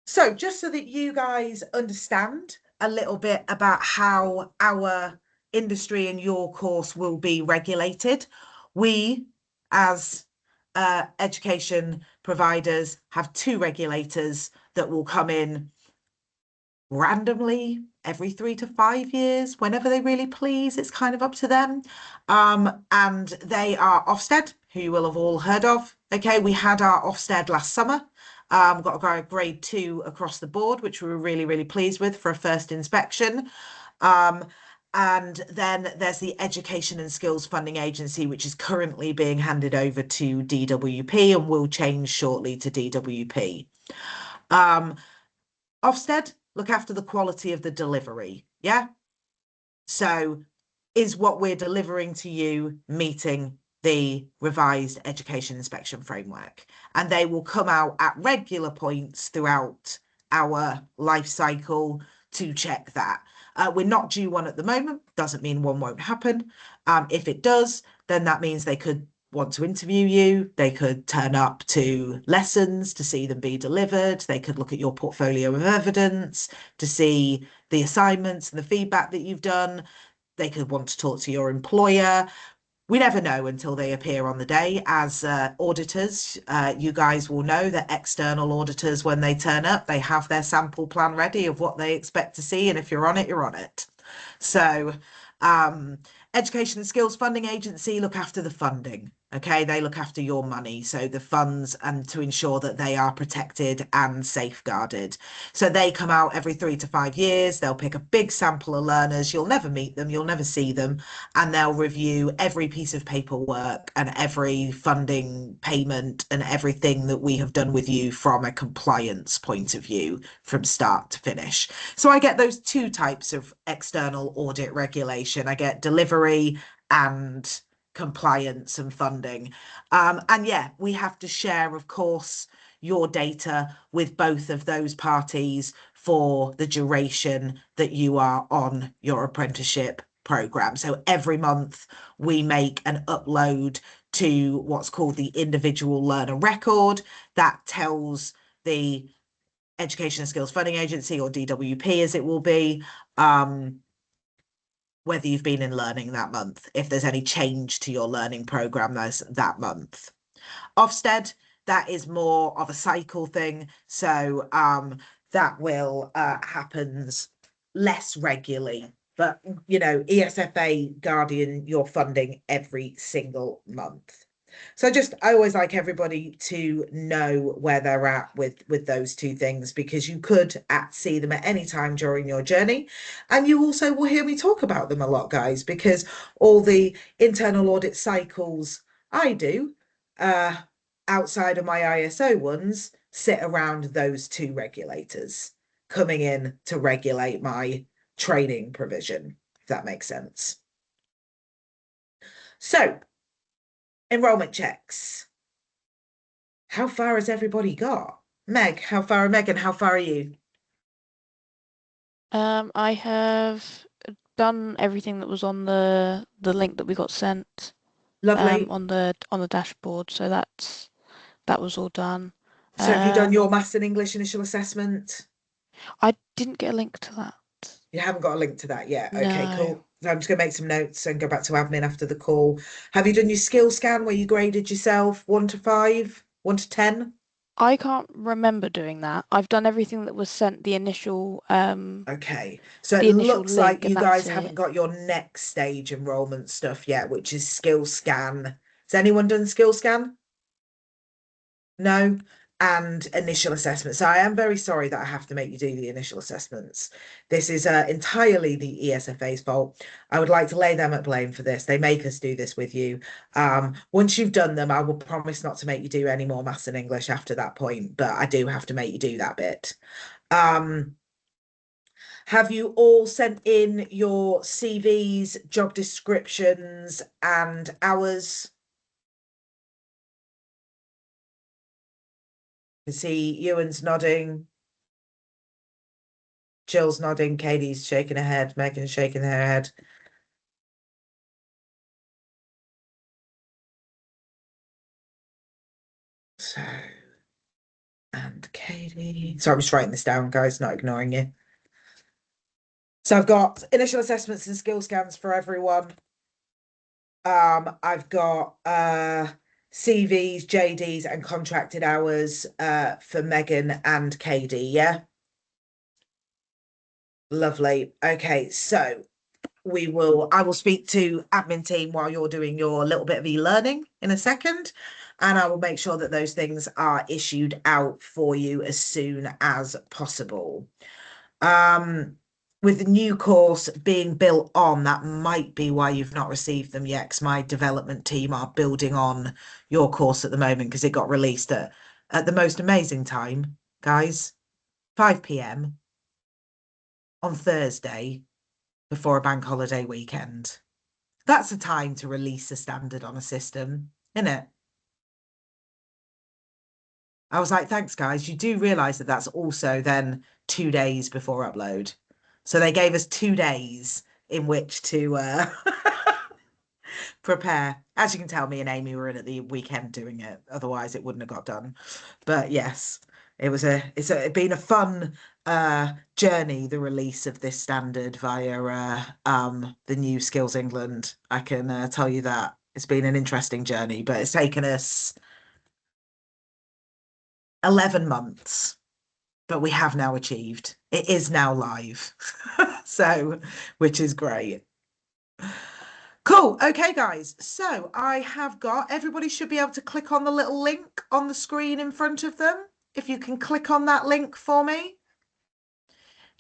So just so that you guys understand a little bit about how our industry and your course will be regulated, we as education providers have 2 regulators that will come in randomly every 3 to 5 years, whenever they really please. It's kind of up to them. And they are Ofsted, who you will have all heard of. Okay, we had our Ofsted last summer. Got a grade 2 across the board, which we were really, really pleased with for a first inspection. And then there's the Education and Skills Funding Agency, which is currently being handed over to DWP and will change shortly to DWP. Ofsted look after the quality of the delivery. Yeah. So is what we're delivering to you meeting the revised education inspection framework? And they will come out at regular points throughout our life cycle to check that. We're not due one at the moment. Doesn't mean one won't happen. If it does, then that means they could want to interview you. They could turn up to lessons to see them be delivered. They could look at your portfolio of evidence to see the assignments and the feedback that you've done. They could want to talk to your employer. We never know until they appear on the day. As auditors, you guys will know that external auditors, when they turn up, they have their sample plan ready of what they expect to see. And if you're on it, you're on it. So Education and Skills Funding Agency look after the funding. Okay, they look after your money, so the funds, and to ensure that they are protected and safeguarded. So they come out every 3 to 5 years. They'll pick a big sample of learners. You'll never meet them, you'll never see them, and they'll review every piece of paperwork and every funding payment and everything that we have done with you from a compliance point of view from start to finish. So I get those 2 types of external audit regulation. I get delivery and compliance and funding. And yeah, we have to share, of course, your data with both of those parties for the duration that you are on your apprenticeship program. So every month we make an upload to what's called the individual learner record that tells the Education and Skills Funding Agency, or DWP as it will be, whether you've been in learning that month, if there's any change to your learning program that month. Ofsted, that is more of a cycle thing. So that will happens less regularly. But, ESFA Guardian, you're funding every single month. So I always like everybody to know where they're at with those 2 things, because you could see them at any time during your journey. And you also will hear me talk about them a lot, guys, because all the internal audit cycles I do, outside of my ISO ones, sit around those 2 regulators coming in to regulate my training provision, if that makes sense. So, enrollment checks. How far has everybody got? Megan, how far are you? I have done everything that was on the link that we got sent Lovely. on the dashboard, so that was all done. So have you done your Maths and English initial assessment? I didn't get a link to that. You haven't got a link to that yet. Okay, No. cool. So I'm just going to make some notes and go back to admin after the call. Have you done your skill scan where you graded yourself 1 to 5, 1 to 10? I can't remember doing that. I've done everything that was sent Okay, so it the initial looks like link, you and that's guys haven't it. got your next stage enrollment stuff yet, which is skill scan. Has anyone done skill scan? No? And initial assessment. So I am very sorry that I have to make you do the initial assessments. This is entirely the ESFA's fault. I would like to lay them at blame for this. They make us do this with you. Once you've done them, I will promise not to make you do any more maths and English after that point, but I do have to make you do that bit. Have you all sent in your CVs, job descriptions, and hours? I can see Ewan's nodding, Jill's nodding, Katie's shaking her head, Megan's shaking her head. So, and Katie. So I'm just writing this down, guys, not ignoring you. So I've got initial assessments and skill scans for everyone. I've got CVs, JDs, and contracted hours for Megan and Katie, yeah? Lovely. Okay, so I will speak to admin team while you're doing your little bit of e-learning in a second, and I will make sure that those things are issued out for you as soon as possible. With the new course being built on, that might be why you've not received them yet, because my development team are building on your course at the moment because it got released at the most amazing time, guys, 5 p.m. on Thursday before a bank holiday weekend. That's a time to release a standard on a system, isn't it? I was like, thanks, guys. You do realize that that's also then 2 days before upload. So they gave us 2 days in which to prepare. As you can tell, me and Amy were in at the weekend doing it. Otherwise, it wouldn't have got done. But yes, it's been a fun journey, the release of this standard via the new Skills England. I can tell you that. It's been an interesting journey, but it's taken us 11 months, but we have now achieved. It is now live. So, which is great. Cool. Okay, guys. So I have got, everybody should be able to click on the little link on the screen in front of them. If you can click on that link for me,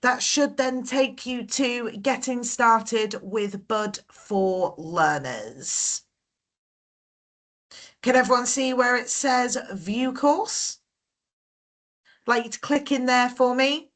that should then take you to getting started with Bud for Learners. Can everyone see where it says view course? I'd like you to click in there for me.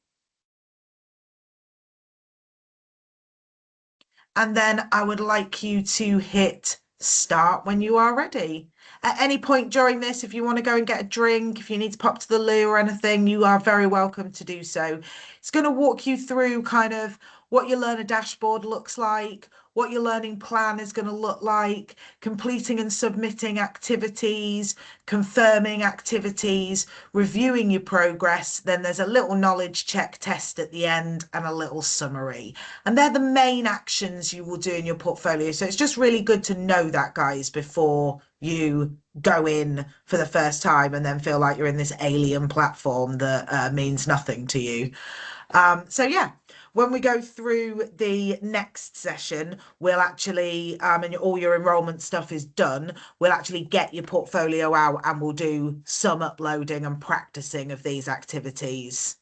And then I would like you to hit start when you are ready. At any point during this, if you want to go and get a drink, if you need to pop to the loo or anything, you are very welcome to do so. It's going to walk you through kind of what your learner dashboard looks like, what your learning plan is going to look like, completing and submitting activities, confirming activities, reviewing your progress. Then there's a little knowledge check test at the end and a little summary. And they're the main actions you will do in your portfolio. So it's just really good to know that, guys, before you go in for the first time and then feel like you're in this alien platform that means nothing to you. So yeah, when we go through the next session, we'll actually, and all your enrollment stuff is done, we'll actually get your portfolio out and we'll do some uploading and practicing of these activities.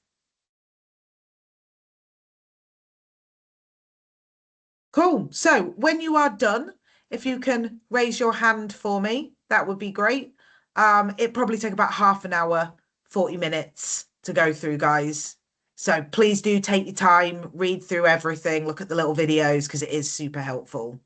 Cool. So when you are done, if you can raise your hand for me, that would be great. It probably take about half an hour, 40 minutes to go through, guys. So please do take your time, read through everything, look at the little videos because it is super helpful.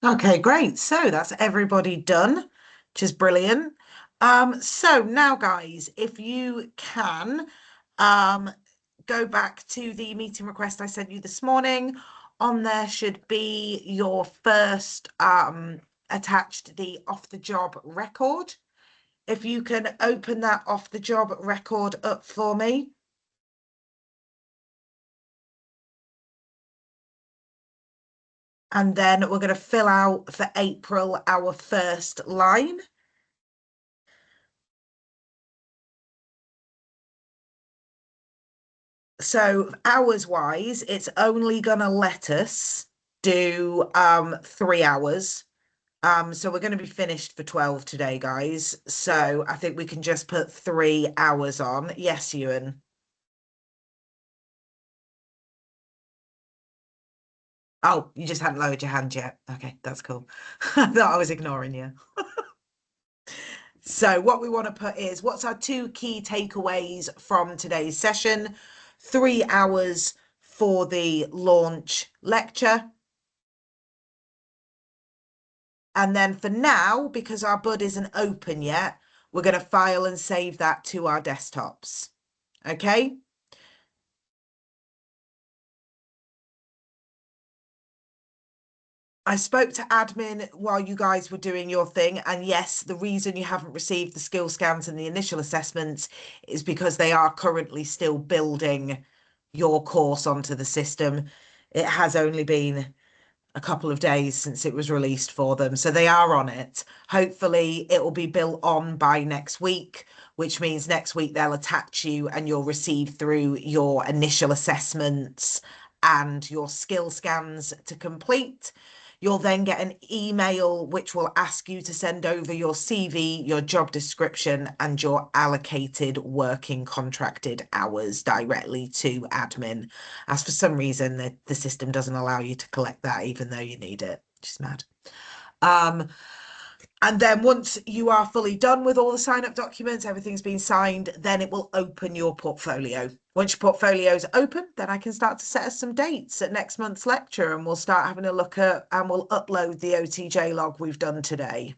Okay, great. So that's everybody done, which is brilliant. So now, guys, if you can go back to the meeting request I sent you this morning. On there should be your first attached the off the job record. If you can open that off the job record up for me. And then we're going to fill out for April our first line. So hours wise, it's only going to let us do 3 hours. So we're going to be finished for 12 today, guys. So I think we can just put 3 hours on. Yes, Ewan. Oh, you just hadn't lowered your hand yet. Okay, that's cool. I thought I was ignoring you. So what we want to put is, what's our 2 key takeaways from today's session? 3 hours for the launch lecture. And then for now, because our bud isn't open yet, we're going to file and save that to our desktops. Okay? I spoke to admin while you guys were doing your thing, and yes, the reason you haven't received the skill scans and the initial assessments is because they are currently still building your course onto the system. It has only been a couple of days since it was released for them, so they are on it. Hopefully it will be built on by next week, which means next week they'll attach you and you'll receive through your initial assessments and your skill scans to complete. You'll then get an email which will ask you to send over your CV, your job description, and your allocated working contracted hours directly to admin. As for some reason, the system doesn't allow you to collect that, even though you need it, which is mad. And then once you are fully done with all the sign-up documents, everything's been signed, then it will open your portfolio. Once your portfolio is open, then I can start to set us some dates at next month's lecture, and we'll start having a look at, and we'll upload the OTJ log we've done today.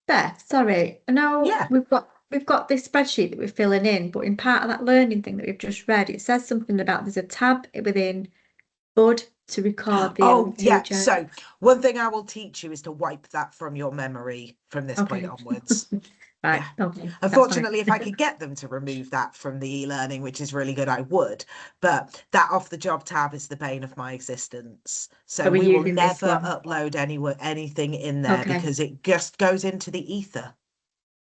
Beth, sorry. I know Yeah. we've got this spreadsheet that we're filling in, but in part of that learning thing that we've just read, it says something about there's a tab within Bud to record the Oh, yeah. OTJ. So one thing I will teach you is to wipe that from your memory from this point Okay. onwards. Right. Yeah. Okay. That's fine. Unfortunately, if I could get them to remove that from the e-learning, which is really good, I would. But that off the job tab is the bane of my existence. So we're we will using this never one. upload anything in there Okay. because it just goes into the ether.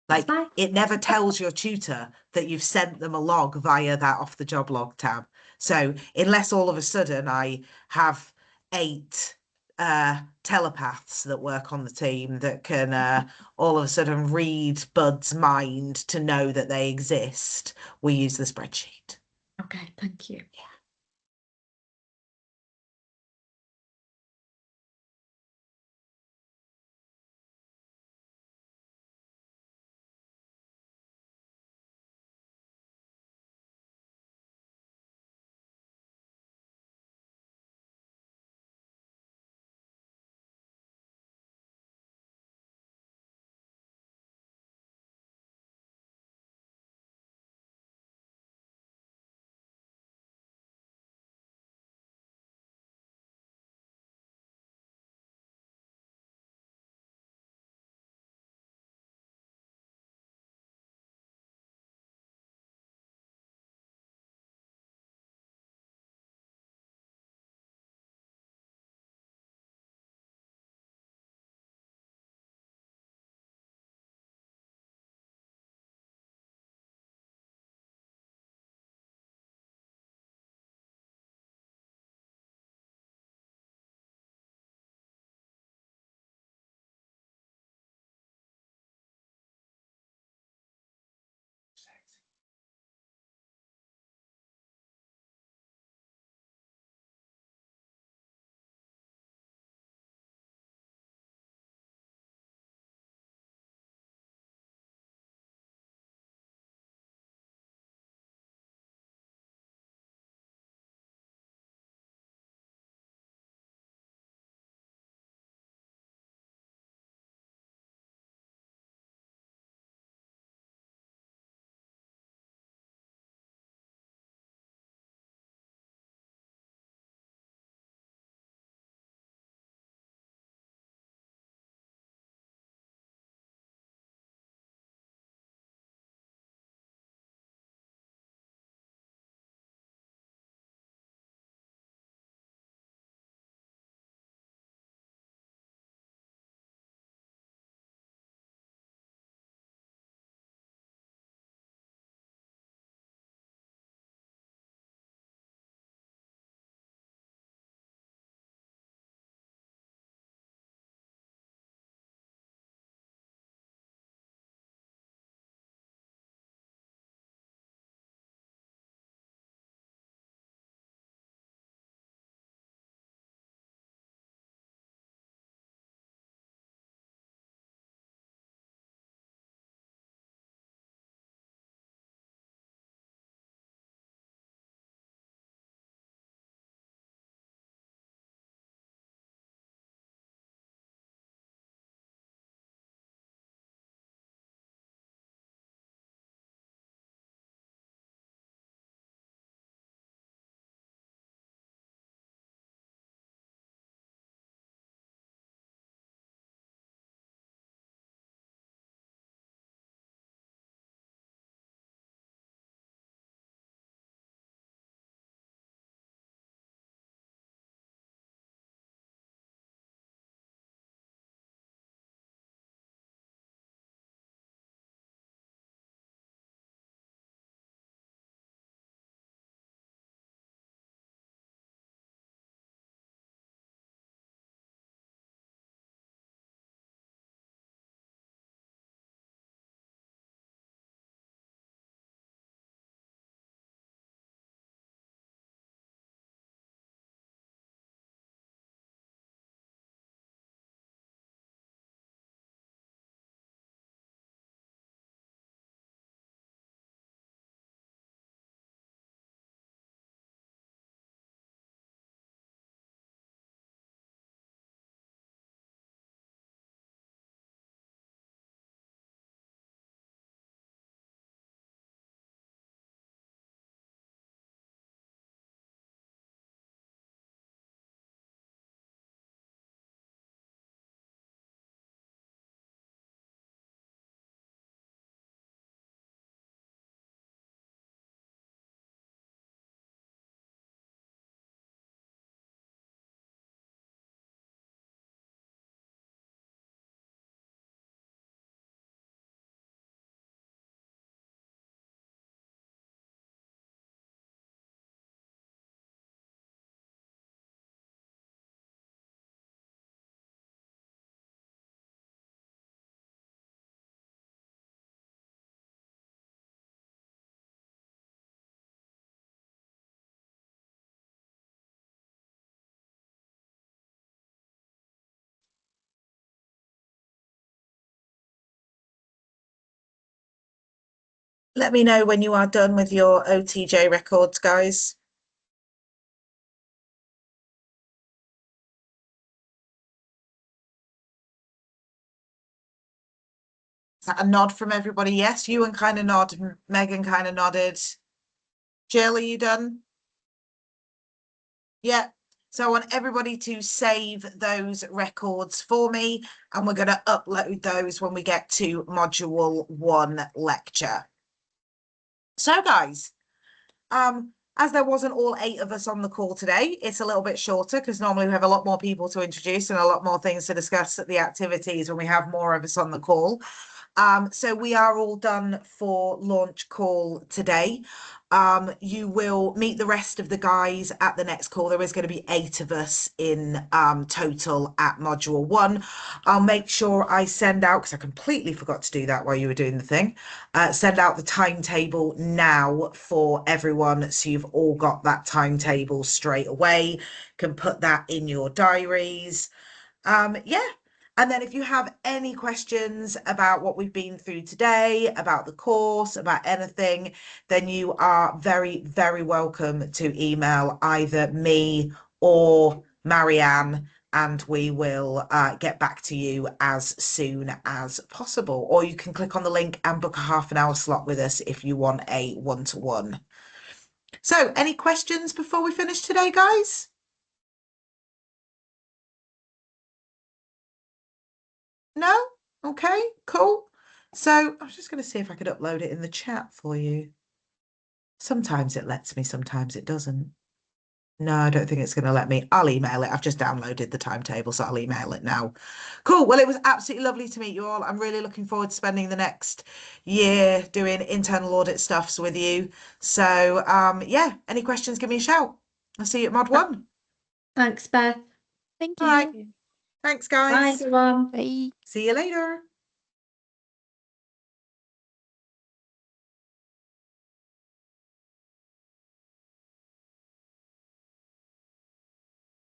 That's Like fine. it never tells your tutor that you've sent them a log via that off the job log tab. So unless all of a sudden I have 8 telepaths that work on the team that can all of a sudden read Bud's mind to know that they exist, we use the spreadsheet. Okay, thank you. Yeah. Let me know when you are done with your OTJ records, guys. Is that a nod from everybody? Yes, you and kind of nod. Megan kind of nodded. Jill, are you done? Yeah. So I want everybody to save those records for me, and we're going to upload those when we get to module 1 lecture. So guys, as there wasn't all 8 of us on the call today, it's a little bit shorter because normally we have a lot more people to introduce and a lot more things to discuss at the activities when we have more of us on the call. So we are all done for launch call today. You will meet the rest of the guys at the next call. There is going to be 8 of us in total at module 1. I'll make sure I send out, because I completely forgot to do that while you were doing the thing, send out the timetable now for everyone, so you've all got that timetable straight away. Can put that in your diaries. Yeah. And then if you have any questions about what we've been through today, about the course, about anything, then you are very, very welcome to email either me or Marianne, and we will get back to you as soon as possible. Or you can click on the link and book a half-an-hour slot with us if you want a one-to-one. So any questions before we finish today, guys? No? Okay, cool. So I was just going to see if I could upload it in the chat for you. Sometimes it lets me, sometimes it doesn't. No, I don't think it's going to let me. I'll email it. I've just downloaded the timetable, so I'll email it now. Cool. Well, it was absolutely lovely to meet you all. I'm really looking forward to spending the next year doing internal audit stuffs with you. So, yeah, any questions, give me a shout. I'll see you at Mod 1. Thanks, Beth. Thank All right. you. Thanks, Bye, guys. everyone. Bye. See you later.